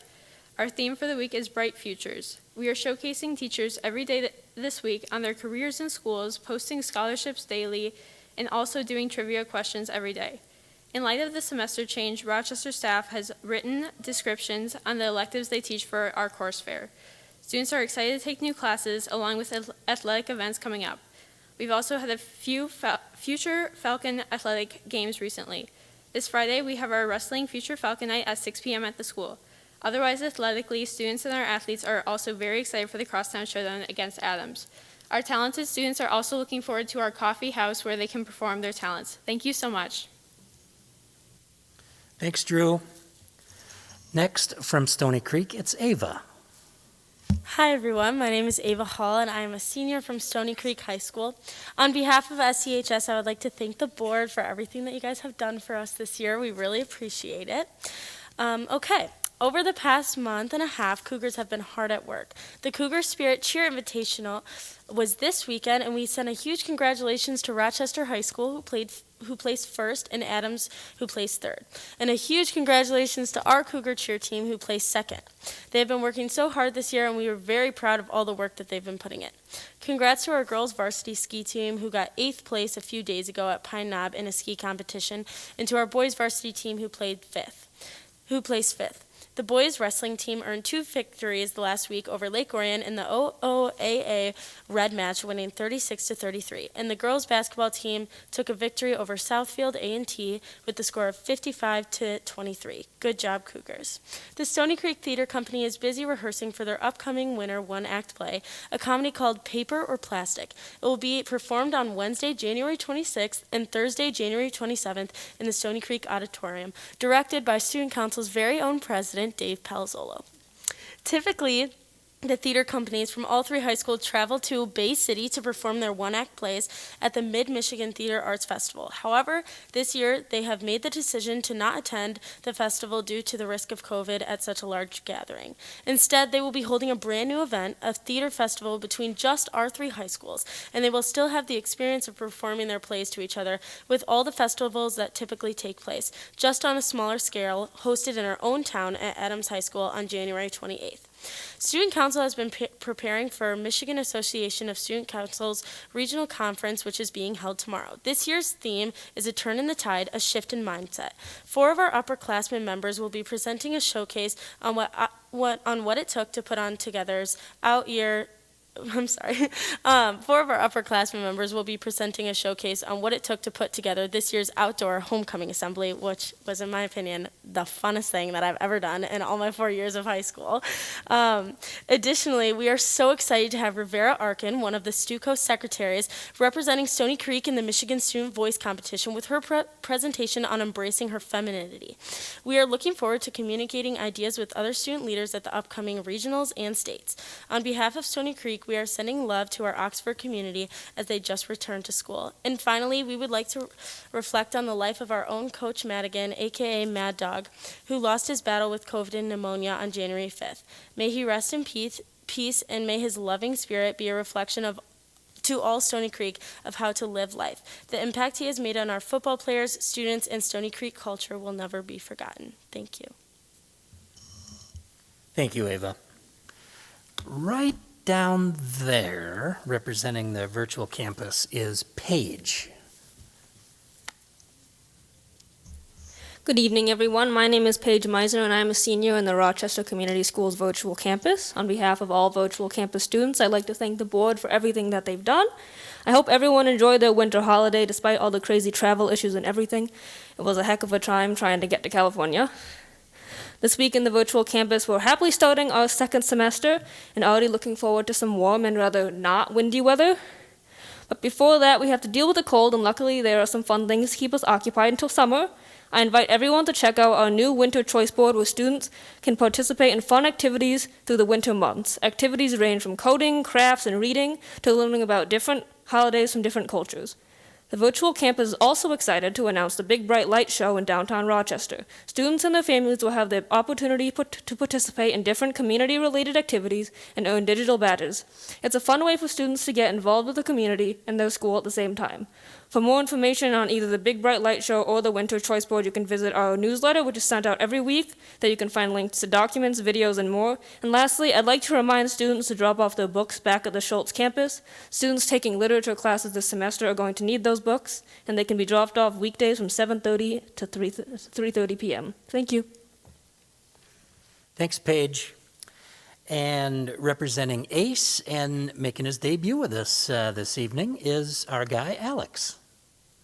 Our theme for the week is Bright Futures. We are showcasing teachers every day this week on their careers in schools, posting scholarships daily, and also doing trivia questions every day. In light of the semester change, Rochester staff has written descriptions on the electives they teach for our course fair. Students are excited to take new classes along with athletic events coming up. We've also had a few Future Falcon athletic games recently. This Friday, we have our Wrestling Future Falcon Night at 6 p.m. at the school. Otherwise, athletically, students and our athletes are also very excited for the Crosstown Showdown against Adams. Our talented students are also looking forward to our coffee house where they can perform their talents. Thank you so much. Thanks, Drew. Next, from Stoney Creek, it's Ava. Hi everyone, my name is Ava Hall and I am a senior from Stoney Creek High School. On behalf of SCHS, I would like to thank the board for everything that you guys have done for us this year. We really appreciate it. Okay, Over the past month and a half, Cougars have been hard at work. The Cougar Spirit Cheer Invitational was this weekend, and we sent a huge congratulations to Rochester High School, who placed first, and Adams, who placed third. And a huge congratulations to our Cougar Cheer team, who placed second. They have been working so hard this year, and we are very proud of all the work that they've been putting in. Congrats to our girls varsity ski team, who got 8th place a few days ago at Pine Knob in a ski competition, and to our boys varsity team, who placed fifth. The boys wrestling team earned 2 victories the last week over Lake Orion in the OOAA Red Match, winning 36-33. And the girls basketball team took a victory over Southfield A&T with the score of 55-23. Good job, Cougars. The Stoney Creek Theater Company is busy rehearsing for their upcoming winter one-act play, a comedy called Paper or Plastic. It will be performed on Wednesday, January 26th and Thursday, January 27th in the Stoney Creek Auditorium, directed by Student Council's very own president, Dave Palazzolo. Typically, the theater companies from all 3 high schools travel to Bay City to perform their one-act plays at the Mid-Michigan Theater Arts Festival. However, this year they have made the decision to not attend the festival due to the risk of COVID at such a large gathering. Instead, they will be holding a brand new event, a theater festival between just our 3 high schools, and they will still have the experience of performing their plays to each other with all the festivals that typically take place, just on a smaller scale, hosted in our own town at Adams High School on January 28th. Student Council has been preparing for Michigan Association of Student Councils Regional Conference, which is being held tomorrow. This year's theme is A Turn in the Tide, a Shift in Mindset. 4 of our upperclassmen members will be presenting a showcase on what it took to put on together's out-year. 4 of our upperclassmen members will be presenting a showcase on what it took to put together this year's outdoor homecoming assembly, which was, in my opinion, the funnest thing that I've ever done in all my 4 years of high school. Additionally, we are so excited to have Rivera Arkin, one of the STUCO secretaries, representing Stoney Creek in the Michigan Student Voice Competition with her presentation on embracing her femininity. We are looking forward to communicating ideas with other student leaders at the upcoming regionals and states. On behalf of Stoney Creek, we are sending love to our Oxford community as they just returned to school. And finally, we would like to reflect on the life of our own Coach Madigan, aka Mad Dog, who lost his battle with COVID and pneumonia on January 5th. May he rest in peace, and may his loving spirit be a reflection to all Stoney Creek of how to live life. The impact he has made on our football players, students, and Stoney Creek culture will never be forgotten. Thank you. Thank you, Ava. Right down there, representing the virtual campus, is Paige. Good evening, everyone. My name is Paige Meisner, and I'm a senior in the Rochester Community Schools Virtual Campus. On behalf of all virtual campus students, I'd like to thank the board for everything that they've done. I hope everyone enjoyed their winter holiday despite all the crazy travel issues and everything. It was a heck of a time trying to get to California. This week in the virtual campus, we're happily starting our 2nd semester and already looking forward to some warm and rather not windy weather. But before that, we have to deal with the cold, and luckily there are some fun things to keep us occupied until summer. I invite everyone to check out our new winter choice board where students can participate in fun activities through the winter months. Activities range from coding, crafts, and reading to learning about different holidays from different cultures. The virtual campus is also excited to announce the Big Bright Light Show in downtown Rochester. Students and their families will have the opportunity to participate in different community-related activities and earn digital badges. It's a fun way for students to get involved with the community and their school at the same time. For more information on either the Big Bright Light Show or the Winter Choice Board, you can visit our newsletter, which is sent out every week. There you can find links to documents, videos, and more. And lastly, I'd like to remind students to drop off their books back at the Schultz campus. Students taking literature classes this semester are going to need those books, and they can be dropped off weekdays from 7:30 to 3:30 p.m. Thank you. Thanks, Paige. And representing ACE and making his debut with us this evening is our guy, Alex.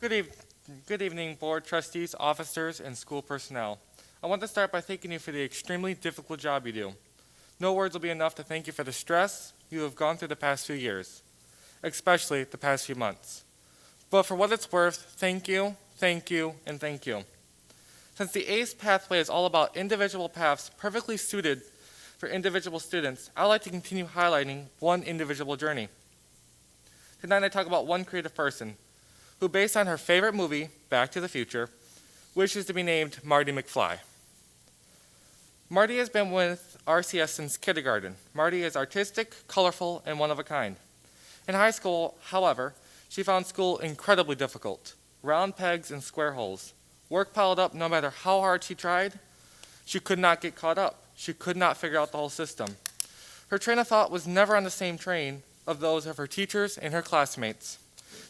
Good evening, board trustees, officers, and school personnel. I want to start by thanking you for the extremely difficult job you do. No words will be enough to thank you for the stress you have gone through the past few years, especially the past few months. But for what it's worth, thank you, and thank you. Since the ACE pathway is all about individual paths perfectly suited for individual students, I'd like to continue highlighting one individual journey. Tonight I talk about one creative person who, based on her favorite movie, Back to the Future, wishes to be named Marty McFly. Marty has been with RCS since kindergarten. Marty is artistic, colorful, and one of a kind. In high school, however, she found school incredibly difficult. Round pegs and square holes. Work piled up no matter how hard she tried. She could not get caught up. She could not figure out the whole system. Her train of thought was never on the same train of those of her teachers and her classmates.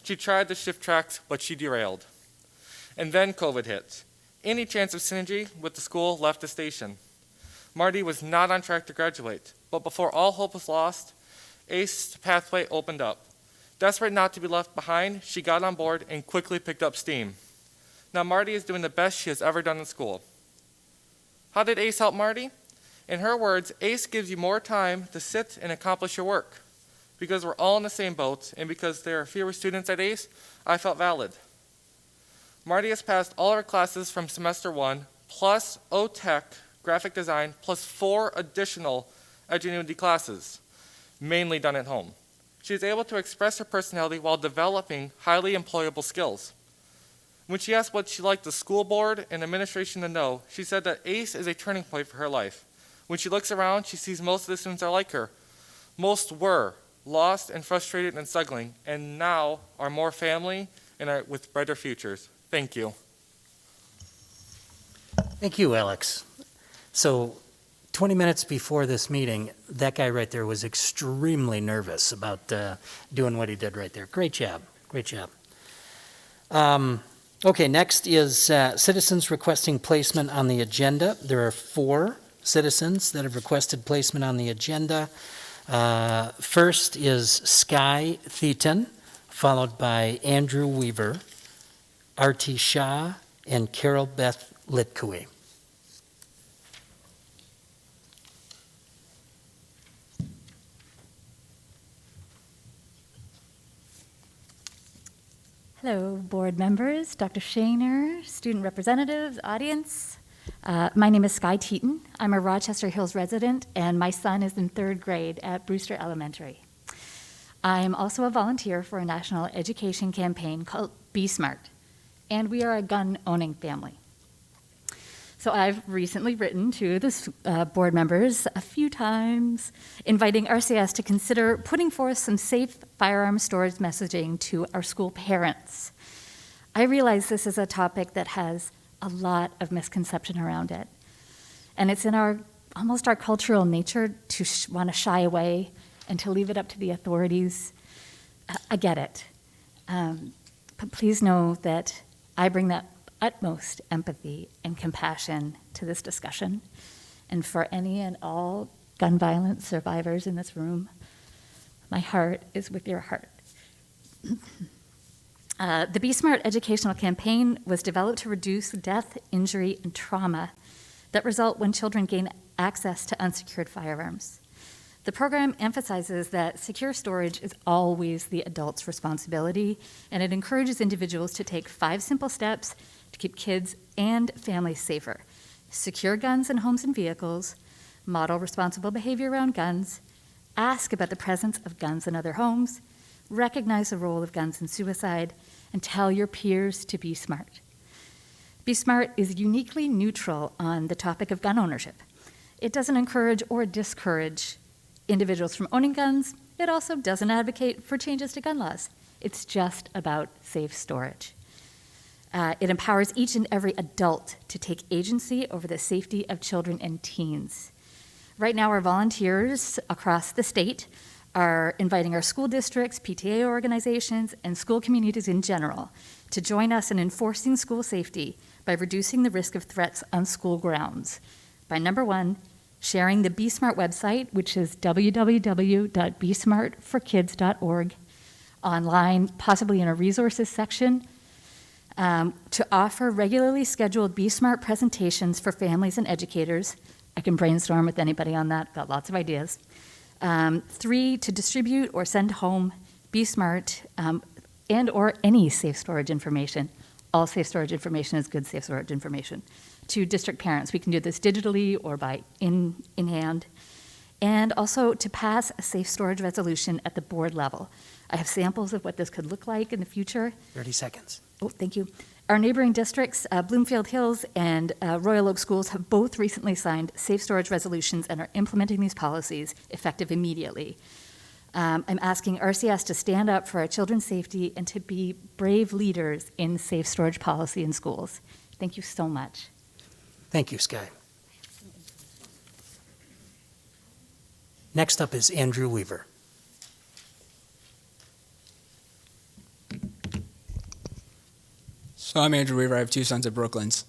She tried to shift tracks, but she derailed. And then COVID hit. Any chance of synergy with the school left the station. Marty was not on track to graduate, but before all hope was lost, ACE pathway opened up. Desperate not to be left behind, she got on board and quickly picked up steam. Now Marty is doing the best she has ever done in school. How did ACE help Marty? In her words, ACE gives you more time to sit and accomplish your work. Because we're all in the same boat, and because there are fewer students at ACE, I felt valid. Marty has passed all her classes from semester 1, plus OTech, graphic design, plus 4 additional Edgenuity classes, mainly done at home. She is able to express her personality while developing highly employable skills. When she asked what she liked the school board and administration to know, she said that ACE is a turning point for her life. When she looks around, she sees most of the students are like her. Most were lost and frustrated and struggling, and now are more family and are with brighter futures. Thank you. Thank you, Alex. So 20 minutes before this meeting, that guy right there was extremely nervous about doing what he did right there. Great job. Great job. Okay, next is citizens requesting placement on the agenda. There are 4 citizens that have requested placement on the agenda. First is Sky Theaton, followed by Andrew Weaver, Artie Shah, and Carol Beth Litkui. Hello, board members, Dr. Shaner, student representatives, audience. My name is Sky Teaton. I'm a Rochester Hills resident, and my son is in 3rd grade at Brewster Elementary. I'm also a volunteer for a national education campaign called Be Smart, and we are a gun-owning family. So I've recently written to the board members a few times, inviting RCS to consider putting forth some safe firearm storage messaging to our school parents. I realize this is a topic that has a lot of misconception around it. And it's in almost our cultural nature to want to shy away and to leave it up to the authorities. I get it. But please know that I bring that utmost empathy and compassion to this discussion. And for any and all gun violence survivors in this room, my heart is with your heart. The Be Smart educational campaign was developed to reduce death, injury, and trauma that result when children gain access to unsecured firearms. The program emphasizes that secure storage is always the adult's responsibility, and it encourages individuals to take 5 simple steps to keep kids and families safer. Secure guns in homes and vehicles, model responsible behavior around guns, ask about the presence of guns in other homes, recognize the role of guns in suicide, and tell your peers to be smart. Be Smart is uniquely neutral on the topic of gun ownership. It doesn't encourage or discourage individuals from owning guns. It also doesn't advocate for changes to gun laws. It's just about safe storage. It empowers each and every adult to take agency over the safety of children and teens. Right now, our volunteers across the state are inviting our school districts, PTA organizations, and school communities in general to join us in enforcing school safety by reducing the risk of threats on school grounds. By number 1, sharing the Be Smart website, which is www.besmartforkids.org, online, possibly in a resources section, to offer regularly scheduled Be Smart presentations for families and educators. I can brainstorm with anybody on that, got lots of ideas. 3, to distribute or send home Be Smart and or any safe storage information. All safe storage information is good safe storage information. To district parents, we can do this digitally or by in hand. And also to pass a safe storage resolution at the board level. I have samples of what this could look like in the future. 30 seconds. Oh, thank you. Our neighboring districts, Bloomfield Hills and Royal Oak Schools, have both recently signed safe storage resolutions and are implementing these policies effective immediately. I'm asking RCS to stand up for our children's safety and to be brave leaders in safe storage policy in schools. Thank you so much. Thank you, Sky. Next up is Andrew Weaver. So I'm Andrew Weaver. I have two sons at Brooklands.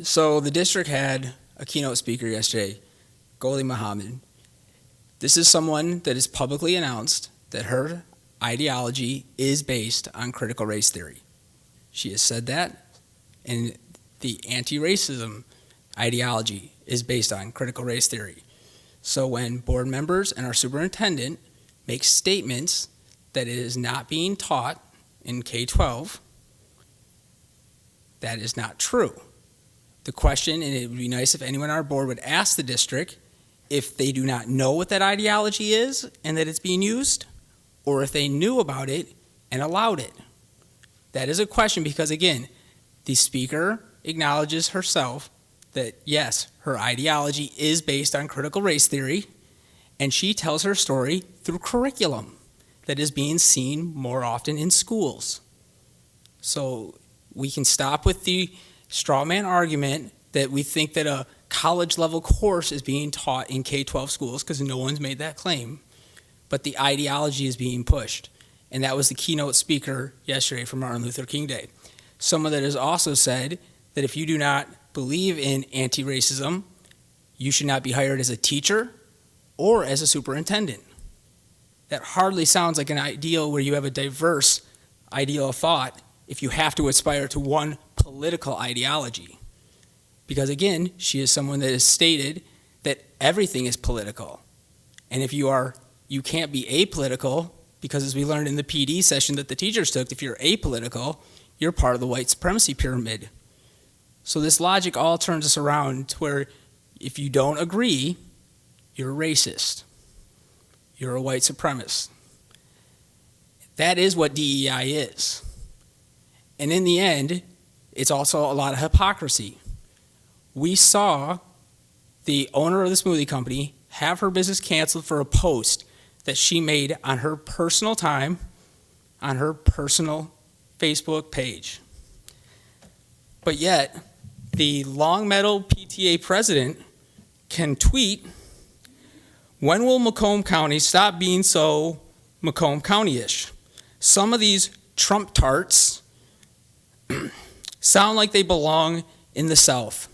So the district had a keynote speaker yesterday, Goli Muhammad. This is someone that has publicly announced that her ideology is based on critical race theory. She has said that, and the anti-racism ideology is based on critical race theory. So when board members and our superintendent make statements that it is not being taught in K-12, that is not true. The question, and it would be nice if anyone on our board would ask the district if they do not know what that ideology is and that it's being used, or if they knew about it and allowed it. That is a question because, again, the speaker acknowledges herself that, yes, her ideology is based on critical race theory, and she tells her story through curriculum that is being seen more often in schools. So we can stop with the straw man argument that we think that a college level course is being taught in K-12 schools because no one's made that claim, but the ideology is being pushed. And that was the keynote speaker yesterday for Martin Luther King Day. Someone that has also said that if you do not believe in anti-racism, you should not be hired as a teacher or as a superintendent. That hardly sounds like an ideal where you have a diverse ideal of thought if you have to aspire to one political ideology. Because again, she is someone that has stated that everything is political. And if you can't be apolitical, because as we learned in the PD session that the teachers took, if you're apolitical, you're part of the white supremacy pyramid. So this logic all turns us around to where if you don't agree, you're a racist. You're a white supremacist. That is what DEI is. And in the end, it's also a lot of hypocrisy. We saw the owner of the smoothie company have her business canceled for a post that she made on her personal time, on her personal Facebook page. But yet, the Longmeadow PTA president can tweet, "When will Macomb County stop being so Macomb County-ish? Some of these Trump tarts sound like they belong in the South."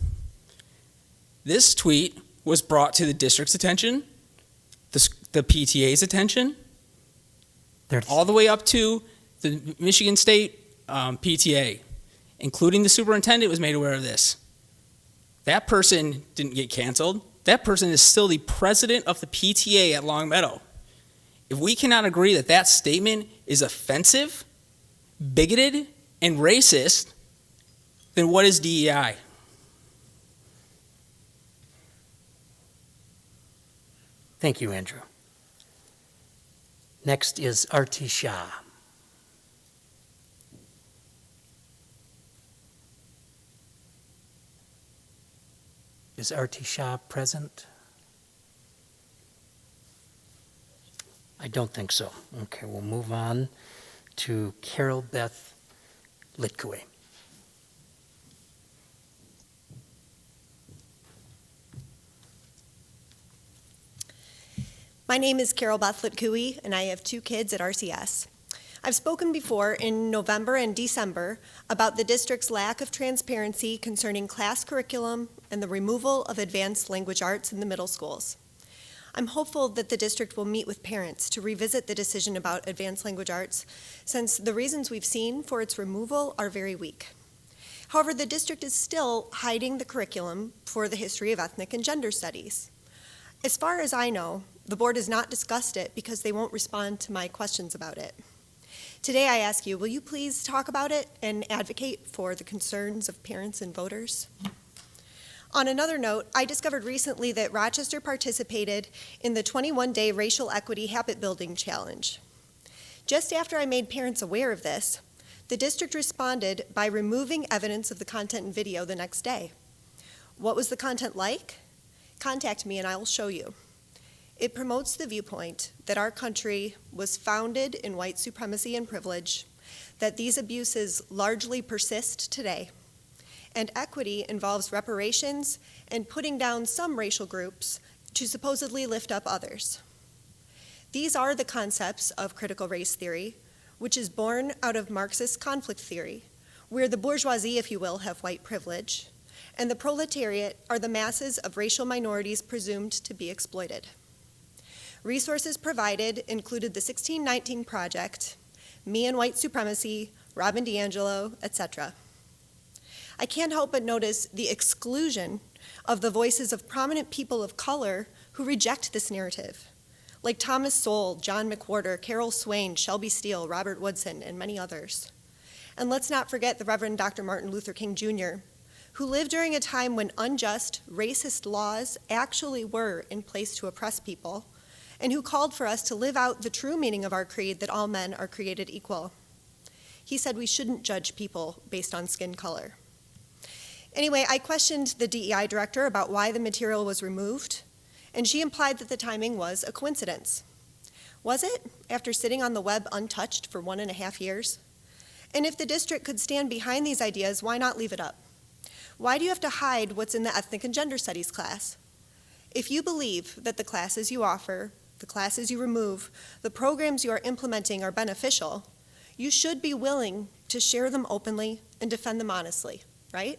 This tweet was brought to the district's attention, the PTA's attention, all the way up to the Michigan State PTA, including the superintendent was made aware of this. That person didn't get canceled. That person is still the president of the PTA at Longmeadow. If we cannot agree that that statement is offensive, bigoted, and racist, then what is DEI? Thank you, Andrew. Next is Arti Shah. Is Arti Shah present? I don't think so. Okay, we'll move on to Carol Beth Litkoway. My name is Carol Beth Litkoway, and I have two kids at RCS. I've spoken before in November and December about the district's lack of transparency concerning class curriculum and the removal of advanced language arts in the middle schools. I'm hopeful that the district will meet with parents to revisit the decision about advanced language arts, since the reasons we've seen for its removal are very weak. However, the district is still hiding the curriculum for the history of ethnic and gender studies. As far as I know, the board has not discussed it because they won't respond to my questions about it. Today I ask you, will you please talk about it and advocate for the concerns of parents and voters? On another note, I discovered recently that Rochester participated in the 21-day Racial Equity Habit Building Challenge. Just after I made parents aware of this, The district responded by removing evidence of the content and video the next day. What was the content like? Contact me and I will show you. It promotes the viewpoint that our country was founded in white supremacy and privilege, that these abuses largely persist today, and equity involves reparations and putting down some racial groups to supposedly lift up others. These are the concepts of critical race theory, which is born out of Marxist conflict theory, where the bourgeoisie, if you will, have white privilege, and the proletariat are the masses of racial minorities presumed to be exploited. Resources provided included the 1619 Project, Me and White Supremacy, Robin DiAngelo, etc. I can't help but notice the exclusion of the voices of prominent people of color who reject this narrative, like Thomas Sowell, John McWhorter, Carol Swain, Shelby Steele, Robert Woodson, and many others. And let's not forget the Reverend Dr. Martin Luther King Jr., who lived during a time when unjust, racist laws actually were in place to oppress people, and who called for us to live out the true meaning of our creed that all men are created equal. He said we shouldn't judge people based on skin color. Anyway, I questioned the DEI director about why the material was removed, and she implied that the timing was a coincidence. Was it, after sitting on the web untouched for 1.5 years? And if the district could stand behind these ideas, why not leave it up? Why do you have to hide what's in the ethnic and gender studies class? If you believe that the classes you offer, the classes you remove, the programs you are implementing are beneficial, you should be willing to share them openly and defend them honestly, right?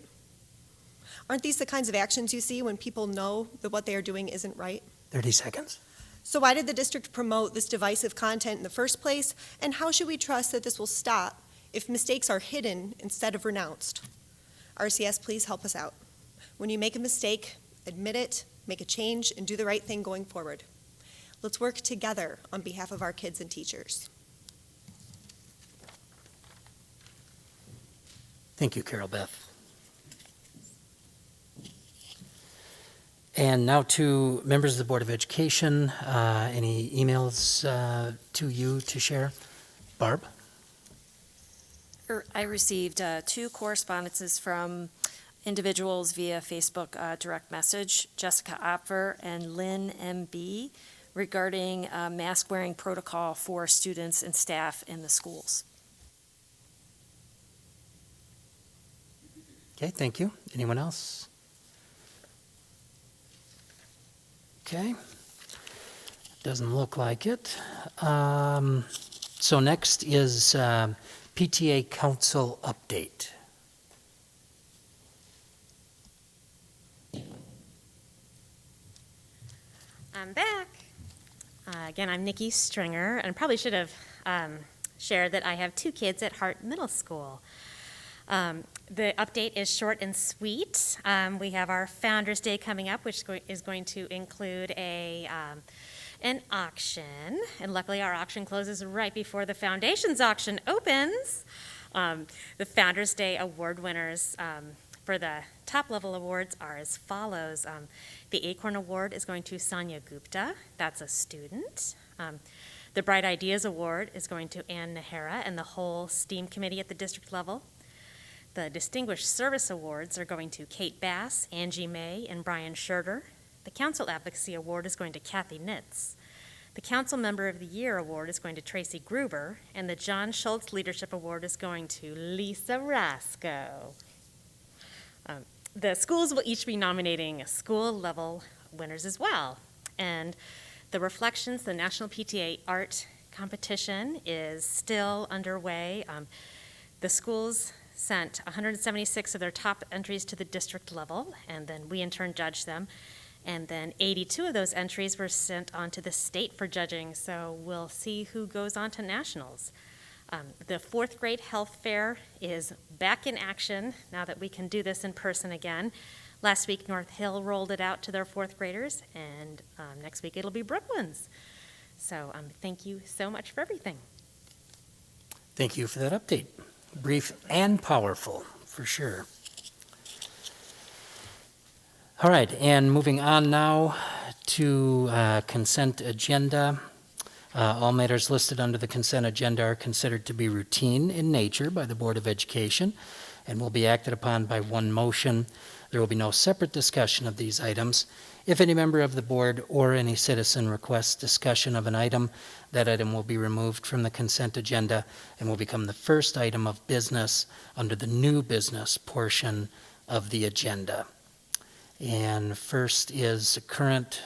Aren't these the kinds of actions you see when people know that what they are doing isn't right? 30 seconds. So why did the district promote this divisive content in the first place, and how should we trust that this will stop if mistakes are hidden instead of renounced? RCS, please help us out. When you make a mistake, admit it, make a change, and do the right thing going forward. Let's work together on behalf of our kids and teachers. Thank you, Carol Beth. And now to members of the Board of Education. Any emails to you to share? Barb? I received 2 correspondences from individuals via Facebook direct message, Jessica Opfer and Lynn MB, regarding mask wearing protocol for students and staff in the schools. Okay, thank you. Anyone else? Okay. Doesn't look like it. So next is PTA Council update. I'm back. Again, I'm Nikki Stringer, and probably should have shared that I have 2 kids at Hart Middle School. The update is short and sweet. We have our Founders Day coming up, which is going to include an auction, and luckily our auction closes right before the Foundations auction opens. The Founders Day award winners for the top level awards are as follows. The Acorn Award is going to Sonia Gupta. That's a student. The Bright Ideas Award is going to Ann Nahara and the whole STEAM committee at the district level. The Distinguished Service Awards are going to Kate Bass, Angie May, and Brian Scherter. The Council Advocacy Award is going to Kathy Nitz. The Council Member of the Year Award is going to Tracy Gruber, and the John Schultz Leadership Award is going to Lisa Roscoe. The schools will each be nominating school-level winners as well. And the Reflections, the National PTA Art Competition, is still underway. The schools sent 176 of their top entries to the district level, and then we in turn judged them. And then 82 of those entries were sent on to the state for judging, so we'll see who goes on to nationals. The 4th grade health fair is back in action now that we can do this in person again. Last week, North Hill rolled it out to their 4th graders, and next week it'll be Brooklands. So thank you so much for everything. Thank you for that update. Brief and powerful, for sure. All right, and moving on now to consent agenda. All matters listed under the consent agenda are considered to be routine in nature by the Board of Education and will be acted upon by one motion. There will be no separate discussion of these items. If any member of the board or any citizen requests discussion of an item, that item will be removed from the consent agenda and will become the first item of business under the new business portion of the agenda. And first is current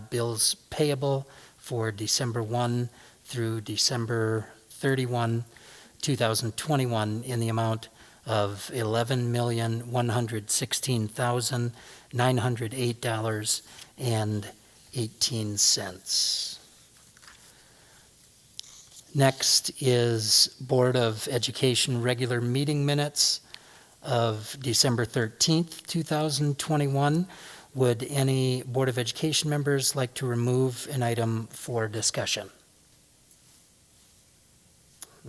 bills payable for December 1 through December 31, 2021 in the amount of $11,116,908.18. Next is Board of Education regular meeting minutes of December 13th, 2021. Would any Board of Education members like to remove an item for discussion?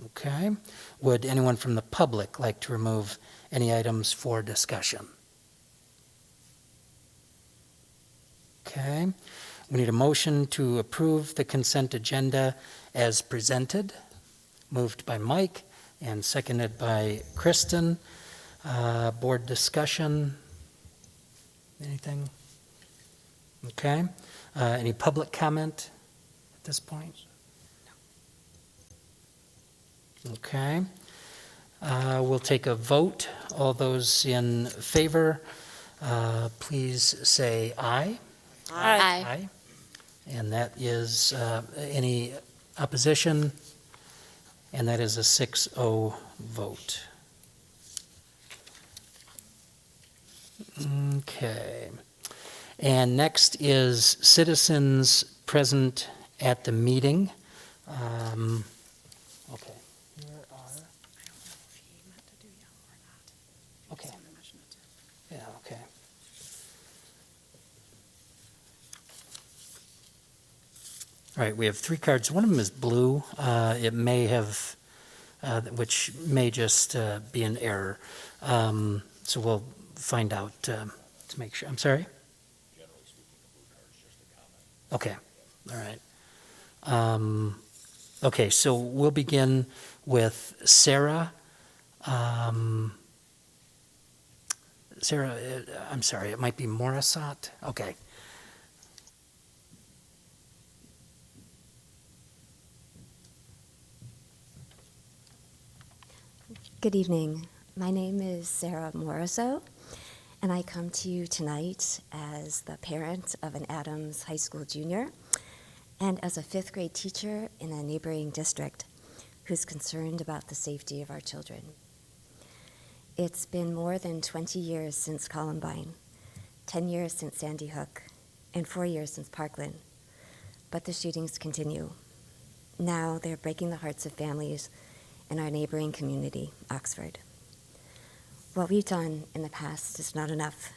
Okay. Would anyone from the public like to remove any items for discussion? Okay. We need a motion to approve the consent agenda as presented. Moved by Mike and seconded by Kristen. Board discussion? Anything? Okay. Any public comment at this point? Okay. We'll take a vote. All those in favor, please say aye. Aye. Aye. And that is any opposition, and that is a 6-0 vote. Okay. And next is citizens present at the meeting. Okay. Here are. Okay. Yeah, okay. All right, we have 3 cards. One of them is blue. It may have, which may just be an error. So we'll find out to make sure. I'm sorry? Okay, all right. Okay, so we'll begin with Sarah. Sarah, I'm sorry, it might be Morissette. Okay. Good evening. My name is Sarah Morissette, and I come to you tonight as the parent of an Adams High School junior and as a 5th grade teacher in a neighboring district who's concerned about the safety of our children. It's been more than 20 years since Columbine, 10 years since Sandy Hook, and 4 years since Parkland. But the shootings continue. Now they're breaking the hearts of families in our neighboring community, Oxford. What we've done in the past is not enough.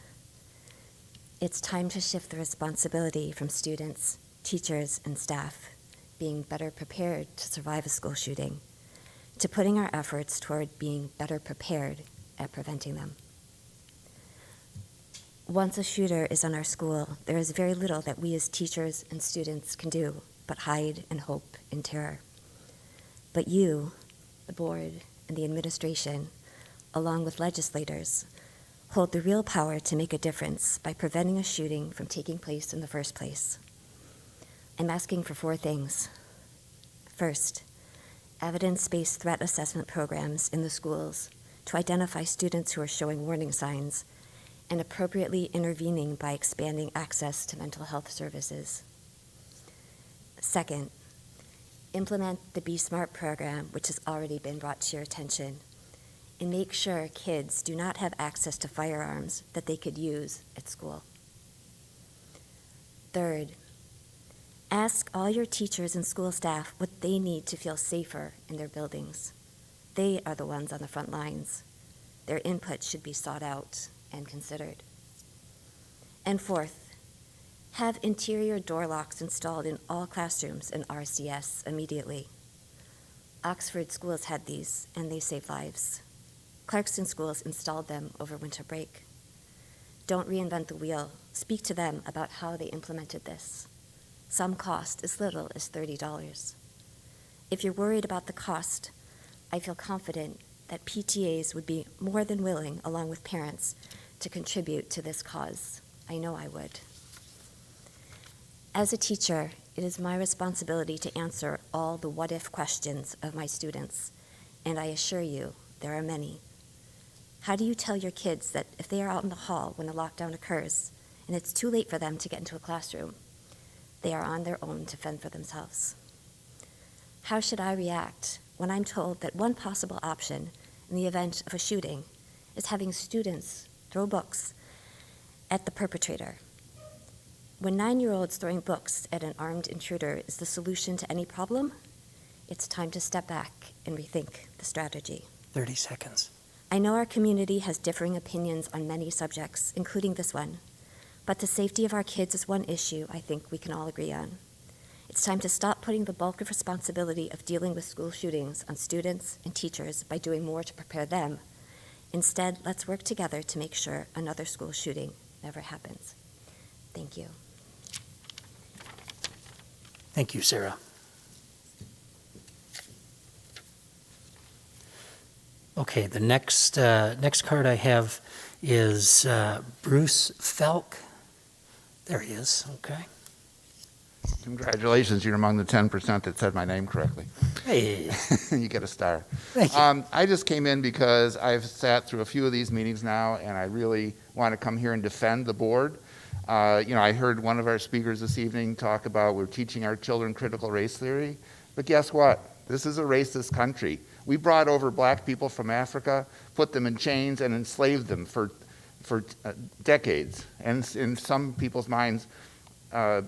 It's time to shift the responsibility from students, teachers, and staff being better prepared to survive a school shooting to putting our efforts toward being better prepared at preventing them. Once a shooter is in our school, there is very little that we as teachers and students can do but hide and hope in terror. But you, the board, and the administration, along with legislators, hold the real power to make a difference by preventing a shooting from taking place in the first place. I'm asking for 4 things. First, evidence-based threat assessment programs in the schools to identify students who are showing warning signs and appropriately intervening by expanding access to mental health services. Second, implement the Be Smart program, which has already been brought to your attention, and make sure kids do not have access to firearms that they could use at school. Third, ask all your teachers and school staff what they need to feel safer in their buildings. They are the ones on the front lines. Their input should be sought out and considered. And fourth, have interior door locks installed in all classrooms in RCS immediately. Oxford schools had these, and they saved lives. Clarkston schools installed them over winter break. Don't reinvent the wheel. Speak to them about how they implemented this. Some cost as little as $30. If you're worried about the cost, I feel confident that PTAs would be more than willing, along with parents, to contribute to this cause. I know I would. As a teacher, it is my responsibility to answer all the what-if questions of my students, and I assure you, there are many. How do you tell your kids that if they are out in the hall when a lockdown occurs, and it's too late for them to get into a classroom, they are on their own to fend for themselves? How should I react when I'm told that one possible option in the event of a shooting is having students throw books at the perpetrator? When 9-year-olds throwing books at an armed intruder is the solution to any problem, it's time to step back and rethink the strategy. 30 seconds. I know our community has differing opinions on many subjects, including this one, but the safety of our kids is one issue I think we can all agree on. It's time to stop putting the bulk of responsibility of dealing with school shootings on students and teachers by doing more to prepare them. Instead, let's work together to make sure another school shooting never happens. Thank you. Thank you, Sarah. Okay, the next card I have is Bruce Felk. There he is, okay. Congratulations, you're among the 10% that said my name correctly. Hey. You get a star. Thank you. I just came in because I've sat through a few of these meetings now, and I really want to come here and defend the board. I heard one of our speakers this evening talk about we're teaching our children critical race theory, but guess what? This is a racist country. We brought over black people from Africa, put them in chains, and enslaved them for decades. And in some people's minds,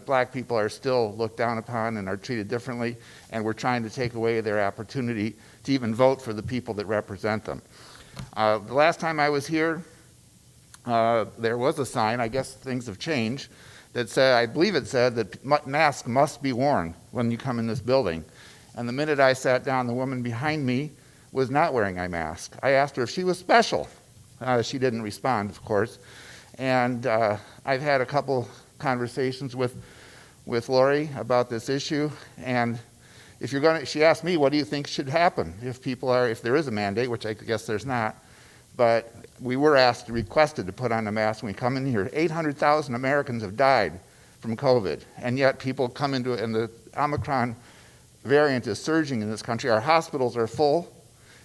black people are still looked down upon and are treated differently, and we're trying to take away their opportunity to even vote for the people that represent them. The last time I was here, there was a sign, I guess things have changed, that said, I believe it said that masks must be worn when you come in this building. And the minute I sat down, the woman behind me was not wearing a mask. I asked her if she was special. She didn't respond, of course. And I've had a couple conversations with Lori about this issue. And she asked me, what do you think should happen if there is a mandate, which I guess there's not. But we were requested to put on a mask when we come in here. 800,000 Americans have died from COVID, and yet people come into it, and the Omicron variant is surging in this country. Our hospitals are full,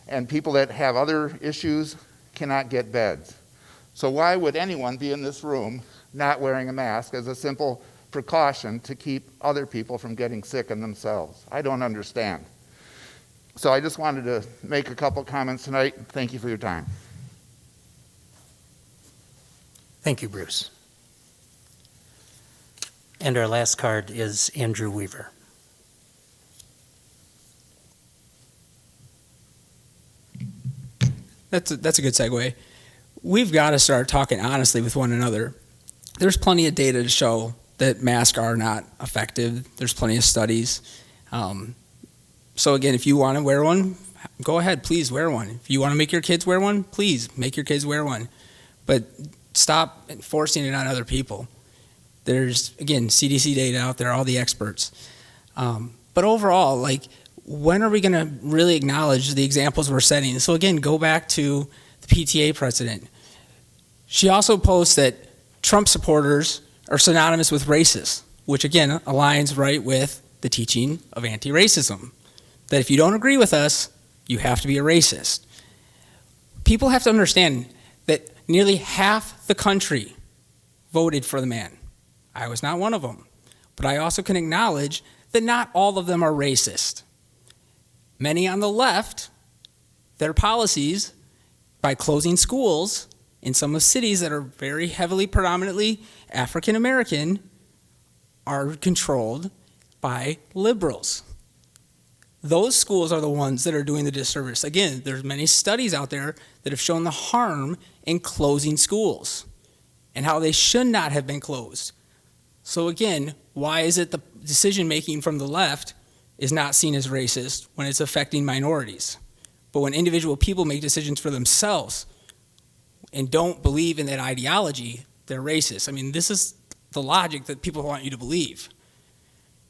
and people that have other issues cannot get beds. So why would anyone be in this room not wearing a mask as a simple precaution to keep other people from getting sick and themselves? I don't understand. So I just wanted to make a couple comments tonight. Thank you for your time. Thank you, Bruce. And our last card is Andrew Weaver. That's a good segue. We've got to start talking honestly with one another. There's plenty of data to show that masks are not effective. There's plenty of studies. So again, if you want to wear one, go ahead, please wear one. If you want to make your kids wear one, please make your kids wear one. But stop forcing it on other people. There's, again, CDC data out there, all the experts. But overall, when are we going to really acknowledge the examples we're setting? So again, go back to the PTA president. She also posts that Trump supporters are synonymous with racist, which again aligns right with the teaching of anti-racism. That if you don't agree with us, you have to be a racist. People have to understand that nearly half the country voted for the man. I was not one of them. But I also can acknowledge that not all of them are racist. Many on the left, their policies by closing schools in some of the cities that are very heavily predominantly African American are controlled by liberals. Those schools are the ones that are doing the disservice. Again, there's many studies out there that have shown the harm in closing schools and how they should not have been closed. So again, why is it the decision making from the left is not seen as racist when it's affecting minorities? But when individual people make decisions for themselves and don't believe in that ideology, they're racist. I mean, this is the logic that people want you to believe.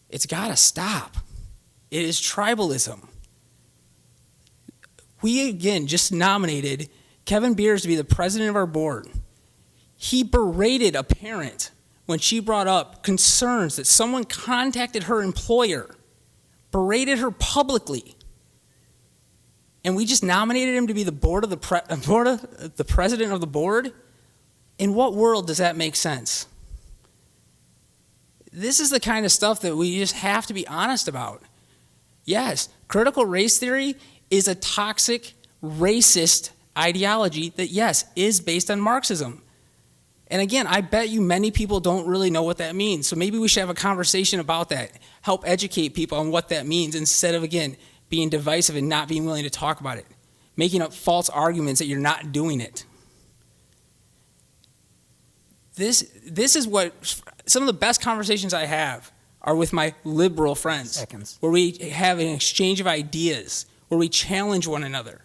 It's got to stop. It is tribalism. We, again, just nominated Kevin Beers to be the president of our board. He berated a parent when she brought up concerns that someone contacted her employer, berated her publicly. And we just nominated him to be the the president of the board? In what world does that make sense? This is the kind of stuff that we just have to be honest about. Yes, critical race theory is a toxic, racist ideology that, yes, is based on Marxism. And again, I bet you many people don't really know what that means. So maybe we should have a conversation about that, help educate people on what that means instead of, again, being divisive and not being willing to talk about it, making up false arguments that you're not doing it. This is what some of the best conversations I have are with my liberal friends, where we have an exchange of ideas, where we challenge one another.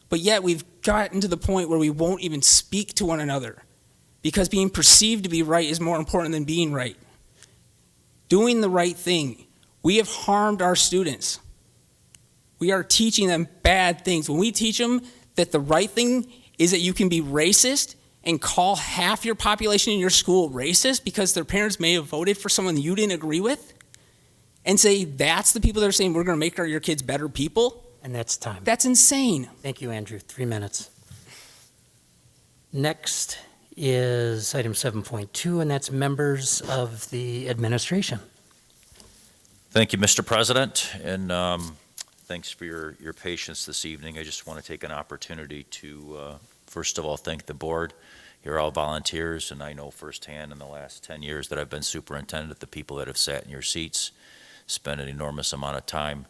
But yet we've gotten to the point where we won't even speak to one another because being perceived to be right is more important than being right. Doing the right thing. We have harmed our students. We are teaching them bad things. When we teach them that the right thing is that you can be racist and call half your population in your school racist because their parents may have voted for someone you didn't agree with, and say that's the people that are saying we're going to make your kids better people. And that's time. That's insane. Thank you, Andrew. 3 minutes. Next is item 7.2, and that's members of the administration. Thank you, Mr. President, and thanks for your patience this evening. I just want to take an opportunity to, first of all, thank the board. You're all volunteers, and I know firsthand in the last 10 years that I've been superintendent, the people that have sat in your seats spent an enormous amount of time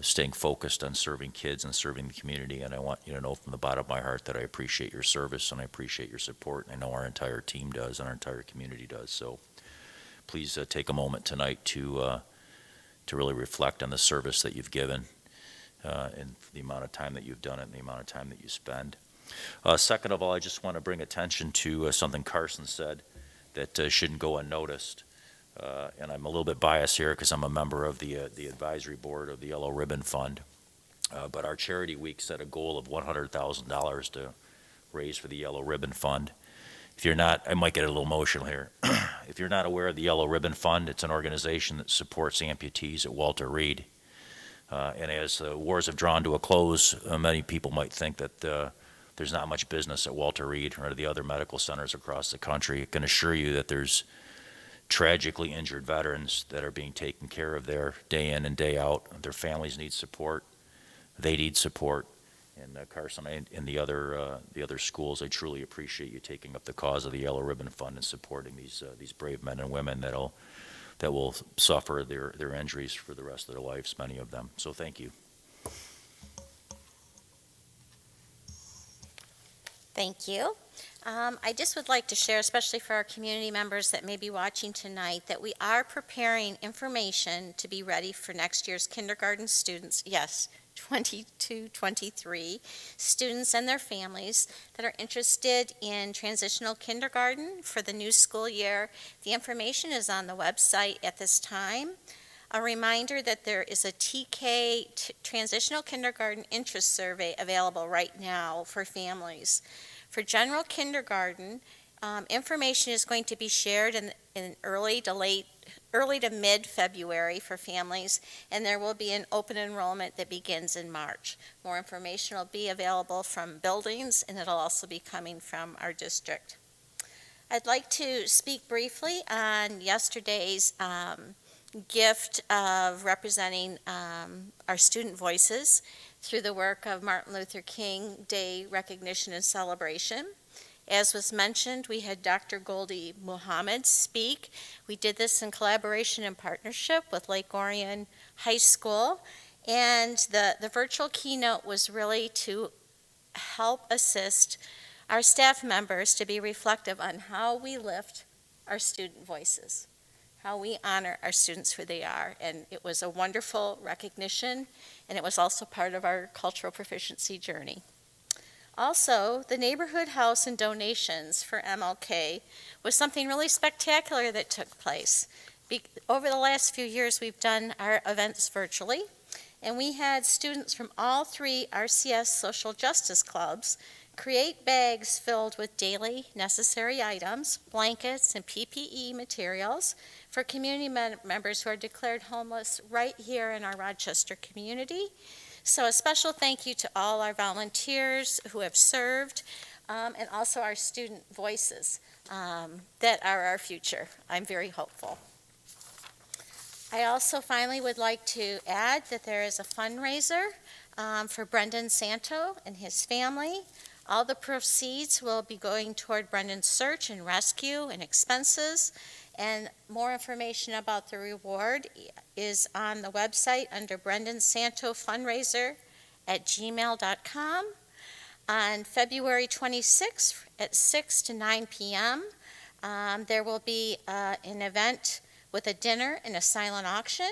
staying focused on serving kids and serving the community, and I want you to know from the bottom of my heart that I appreciate your service and I appreciate your support. I know our entire team does and our entire community does, so please take a moment tonight to really reflect on the service that you've given and the amount of time that you've done it and the amount of time that you spend. Second of all, I just want to bring attention to something Carson said that shouldn't go unnoticed. And I'm a little bit biased here because I'm a member of the advisory board of the Yellow Ribbon Fund. But our charity week set a goal of $100,000 to raise for the Yellow Ribbon Fund. If you're not, I might get a little emotional here. If you're not aware of the Yellow Ribbon Fund, it's an organization that supports amputees at Walter Reed. And as the wars have drawn to a close, many people might think that there's not much business at Walter Reed or the other medical centers across the country. I can assure you that there's tragically injured veterans that are being taken care of there day in and day out. Their families need support. They need support. And Carson and the other schools, I truly appreciate you taking up the cause of the Yellow Ribbon Fund and supporting these brave men and women that will suffer their injuries for the rest of their lives, many of them. So thank you. Thank you. I just would like to share, especially for our community members that may be watching tonight, that we are preparing information to be ready for next year's kindergarten students, yes, 22-23 students and their families that are interested in transitional kindergarten for the new school year. The information is on the website at this time. A reminder that there is a TK, Transitional Kindergarten Interest Survey, available right now for families. For general kindergarten, information is going to be shared in early to mid-February for families, and there will be an open enrollment that begins in March. More information will be available from buildings, and it'll also be coming from our district. I'd like to speak briefly on yesterday's gift of representing our student voices through the work of Martin Luther King Day recognition and celebration. As was mentioned, we had Dr. Goldie Muhammad speak. We did this in collaboration and partnership with Lake Orion High School, and the virtual keynote was really to help assist our staff members to be reflective on how we lift our student voices, how we honor our students who they are. And it was a wonderful recognition, and it was also part of our cultural proficiency journey. Also, the neighborhood house and donations for MLK was something really spectacular that took place. Over the last few years, we've done our events virtually, and we had students from all 3 RCS social justice clubs create bags filled with daily necessary items, blankets, and PPE materials for community members who are declared homeless right here in our Rochester community. So a special thank you to all our volunteers who have served, and also our student voices that are our future. I'm very hopeful. I also finally would like to add that there is a fundraiser for Brendan Santo and his family. All the proceeds will be going toward Brendan's search and rescue and expenses. And more information about the reward is on the website under Brendan Santo Fundraiser at gmail.com. On February 26th at 6 to 9 p.m., there will be an event with a dinner and a silent auction.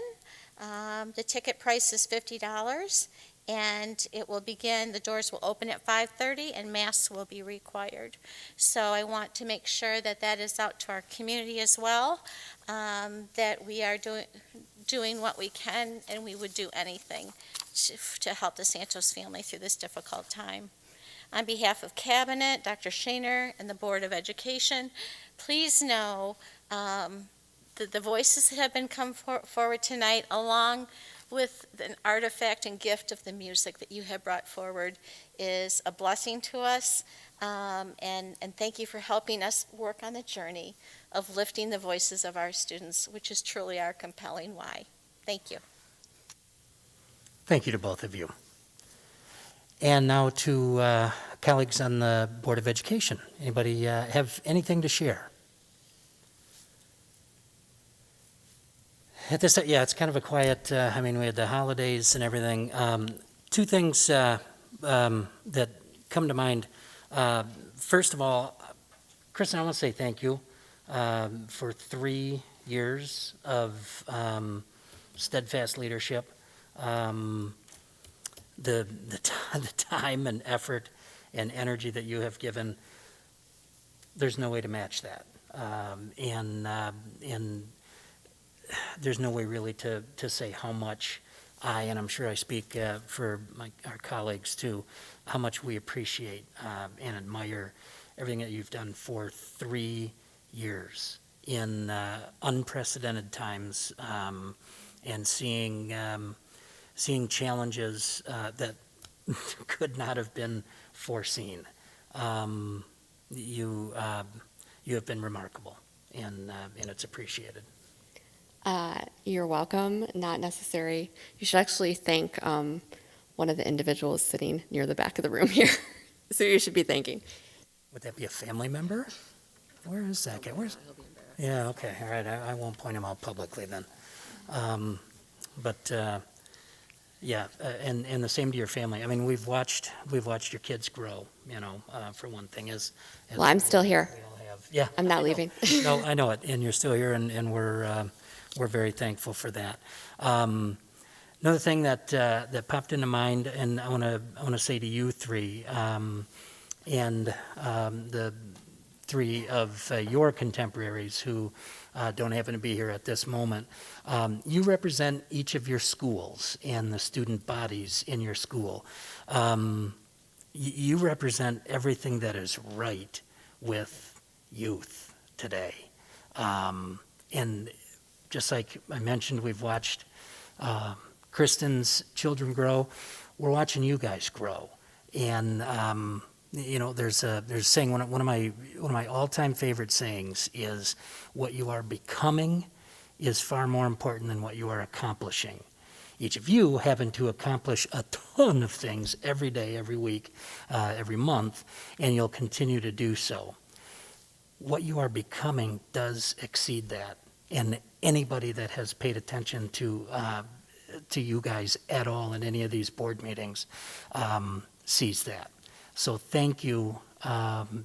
The ticket price is $50, and it will begin, the doors will open at 5:30, and masks will be required. So I want to make sure that that is out to our community as well, that we are doing what we can, and we would do anything to help the Santos family through this difficult time. On behalf of Cabinet, Dr. Shaner, and the Board of Education, please know that the voices that have been come forward tonight, along with an artifact and gift of the music that you have brought forward, is a blessing to us. And thank you for helping us work on the journey of lifting the voices of our students, which is truly our compelling why. Thank you. Thank you to both of you. And now to colleagues on the Board of Education. Anybody have anything to share? At this, yeah, it's kind of a quiet, I mean, we had the holidays and everything. 2 things that come to mind. First of all, Kristen, I want to say thank you for 3 years of steadfast leadership. The time and effort and energy that you have given, there's no way to match that. And there's no way really to say how much and I'm sure I speak for our colleagues too, how much we appreciate and admire everything that you've done for 3 years in unprecedented times, and seeing challenges that could not have been foreseen. You have been remarkable, and it's appreciated. You're welcome, not necessary. You should actually thank one of the individuals sitting near the back of the room here. So you should be thanking. Would that be a family member? Where is that guy? Where's? Yeah, okay, all right. I won't point him out publicly then. Yeah, and the same to your family. I mean, we've watched your kids grow. You know, for one thing, as well, I'm still here. We all have. Yeah, I'm not leaving. No, I know it, and you're still here, and we're very thankful for that. Another thing that popped into mind, and I want to say to you 3, and the 3 of your contemporaries who don't happen to be here at this moment. You represent each of your schools and the student bodies in your school. You represent everything that is right with youth today. And just like I mentioned, we've watched Kristen's children grow. We're watching you guys grow. And you know, there's a saying, one of my all-time favorite sayings is, what you are becoming is far more important than what you are accomplishing. Each of you happen to accomplish a ton of things every day, every week, every month, and you'll continue to do so. What you are becoming does exceed that, and anybody that has paid attention to you guys at all in any of these board meetings sees that. So thank you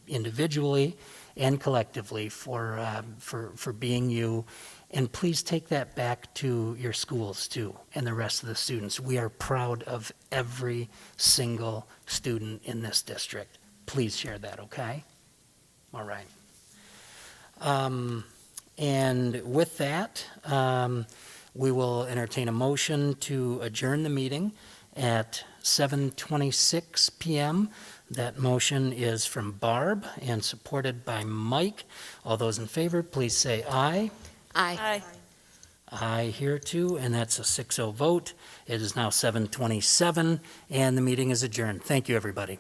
individually and collectively for being you. And please take that back to your schools too and the rest of the students. We are proud of every single student in this district. Please share that, okay? All right. And with that, we will entertain a motion to adjourn the meeting at 7:26 p.m. That motion is from Barb and supported by Mike. All those in favor, please say aye. Aye. Aye here too, and that's a 6-0 vote. It is now 7:27, and the meeting is adjourned. Thank you, everybody.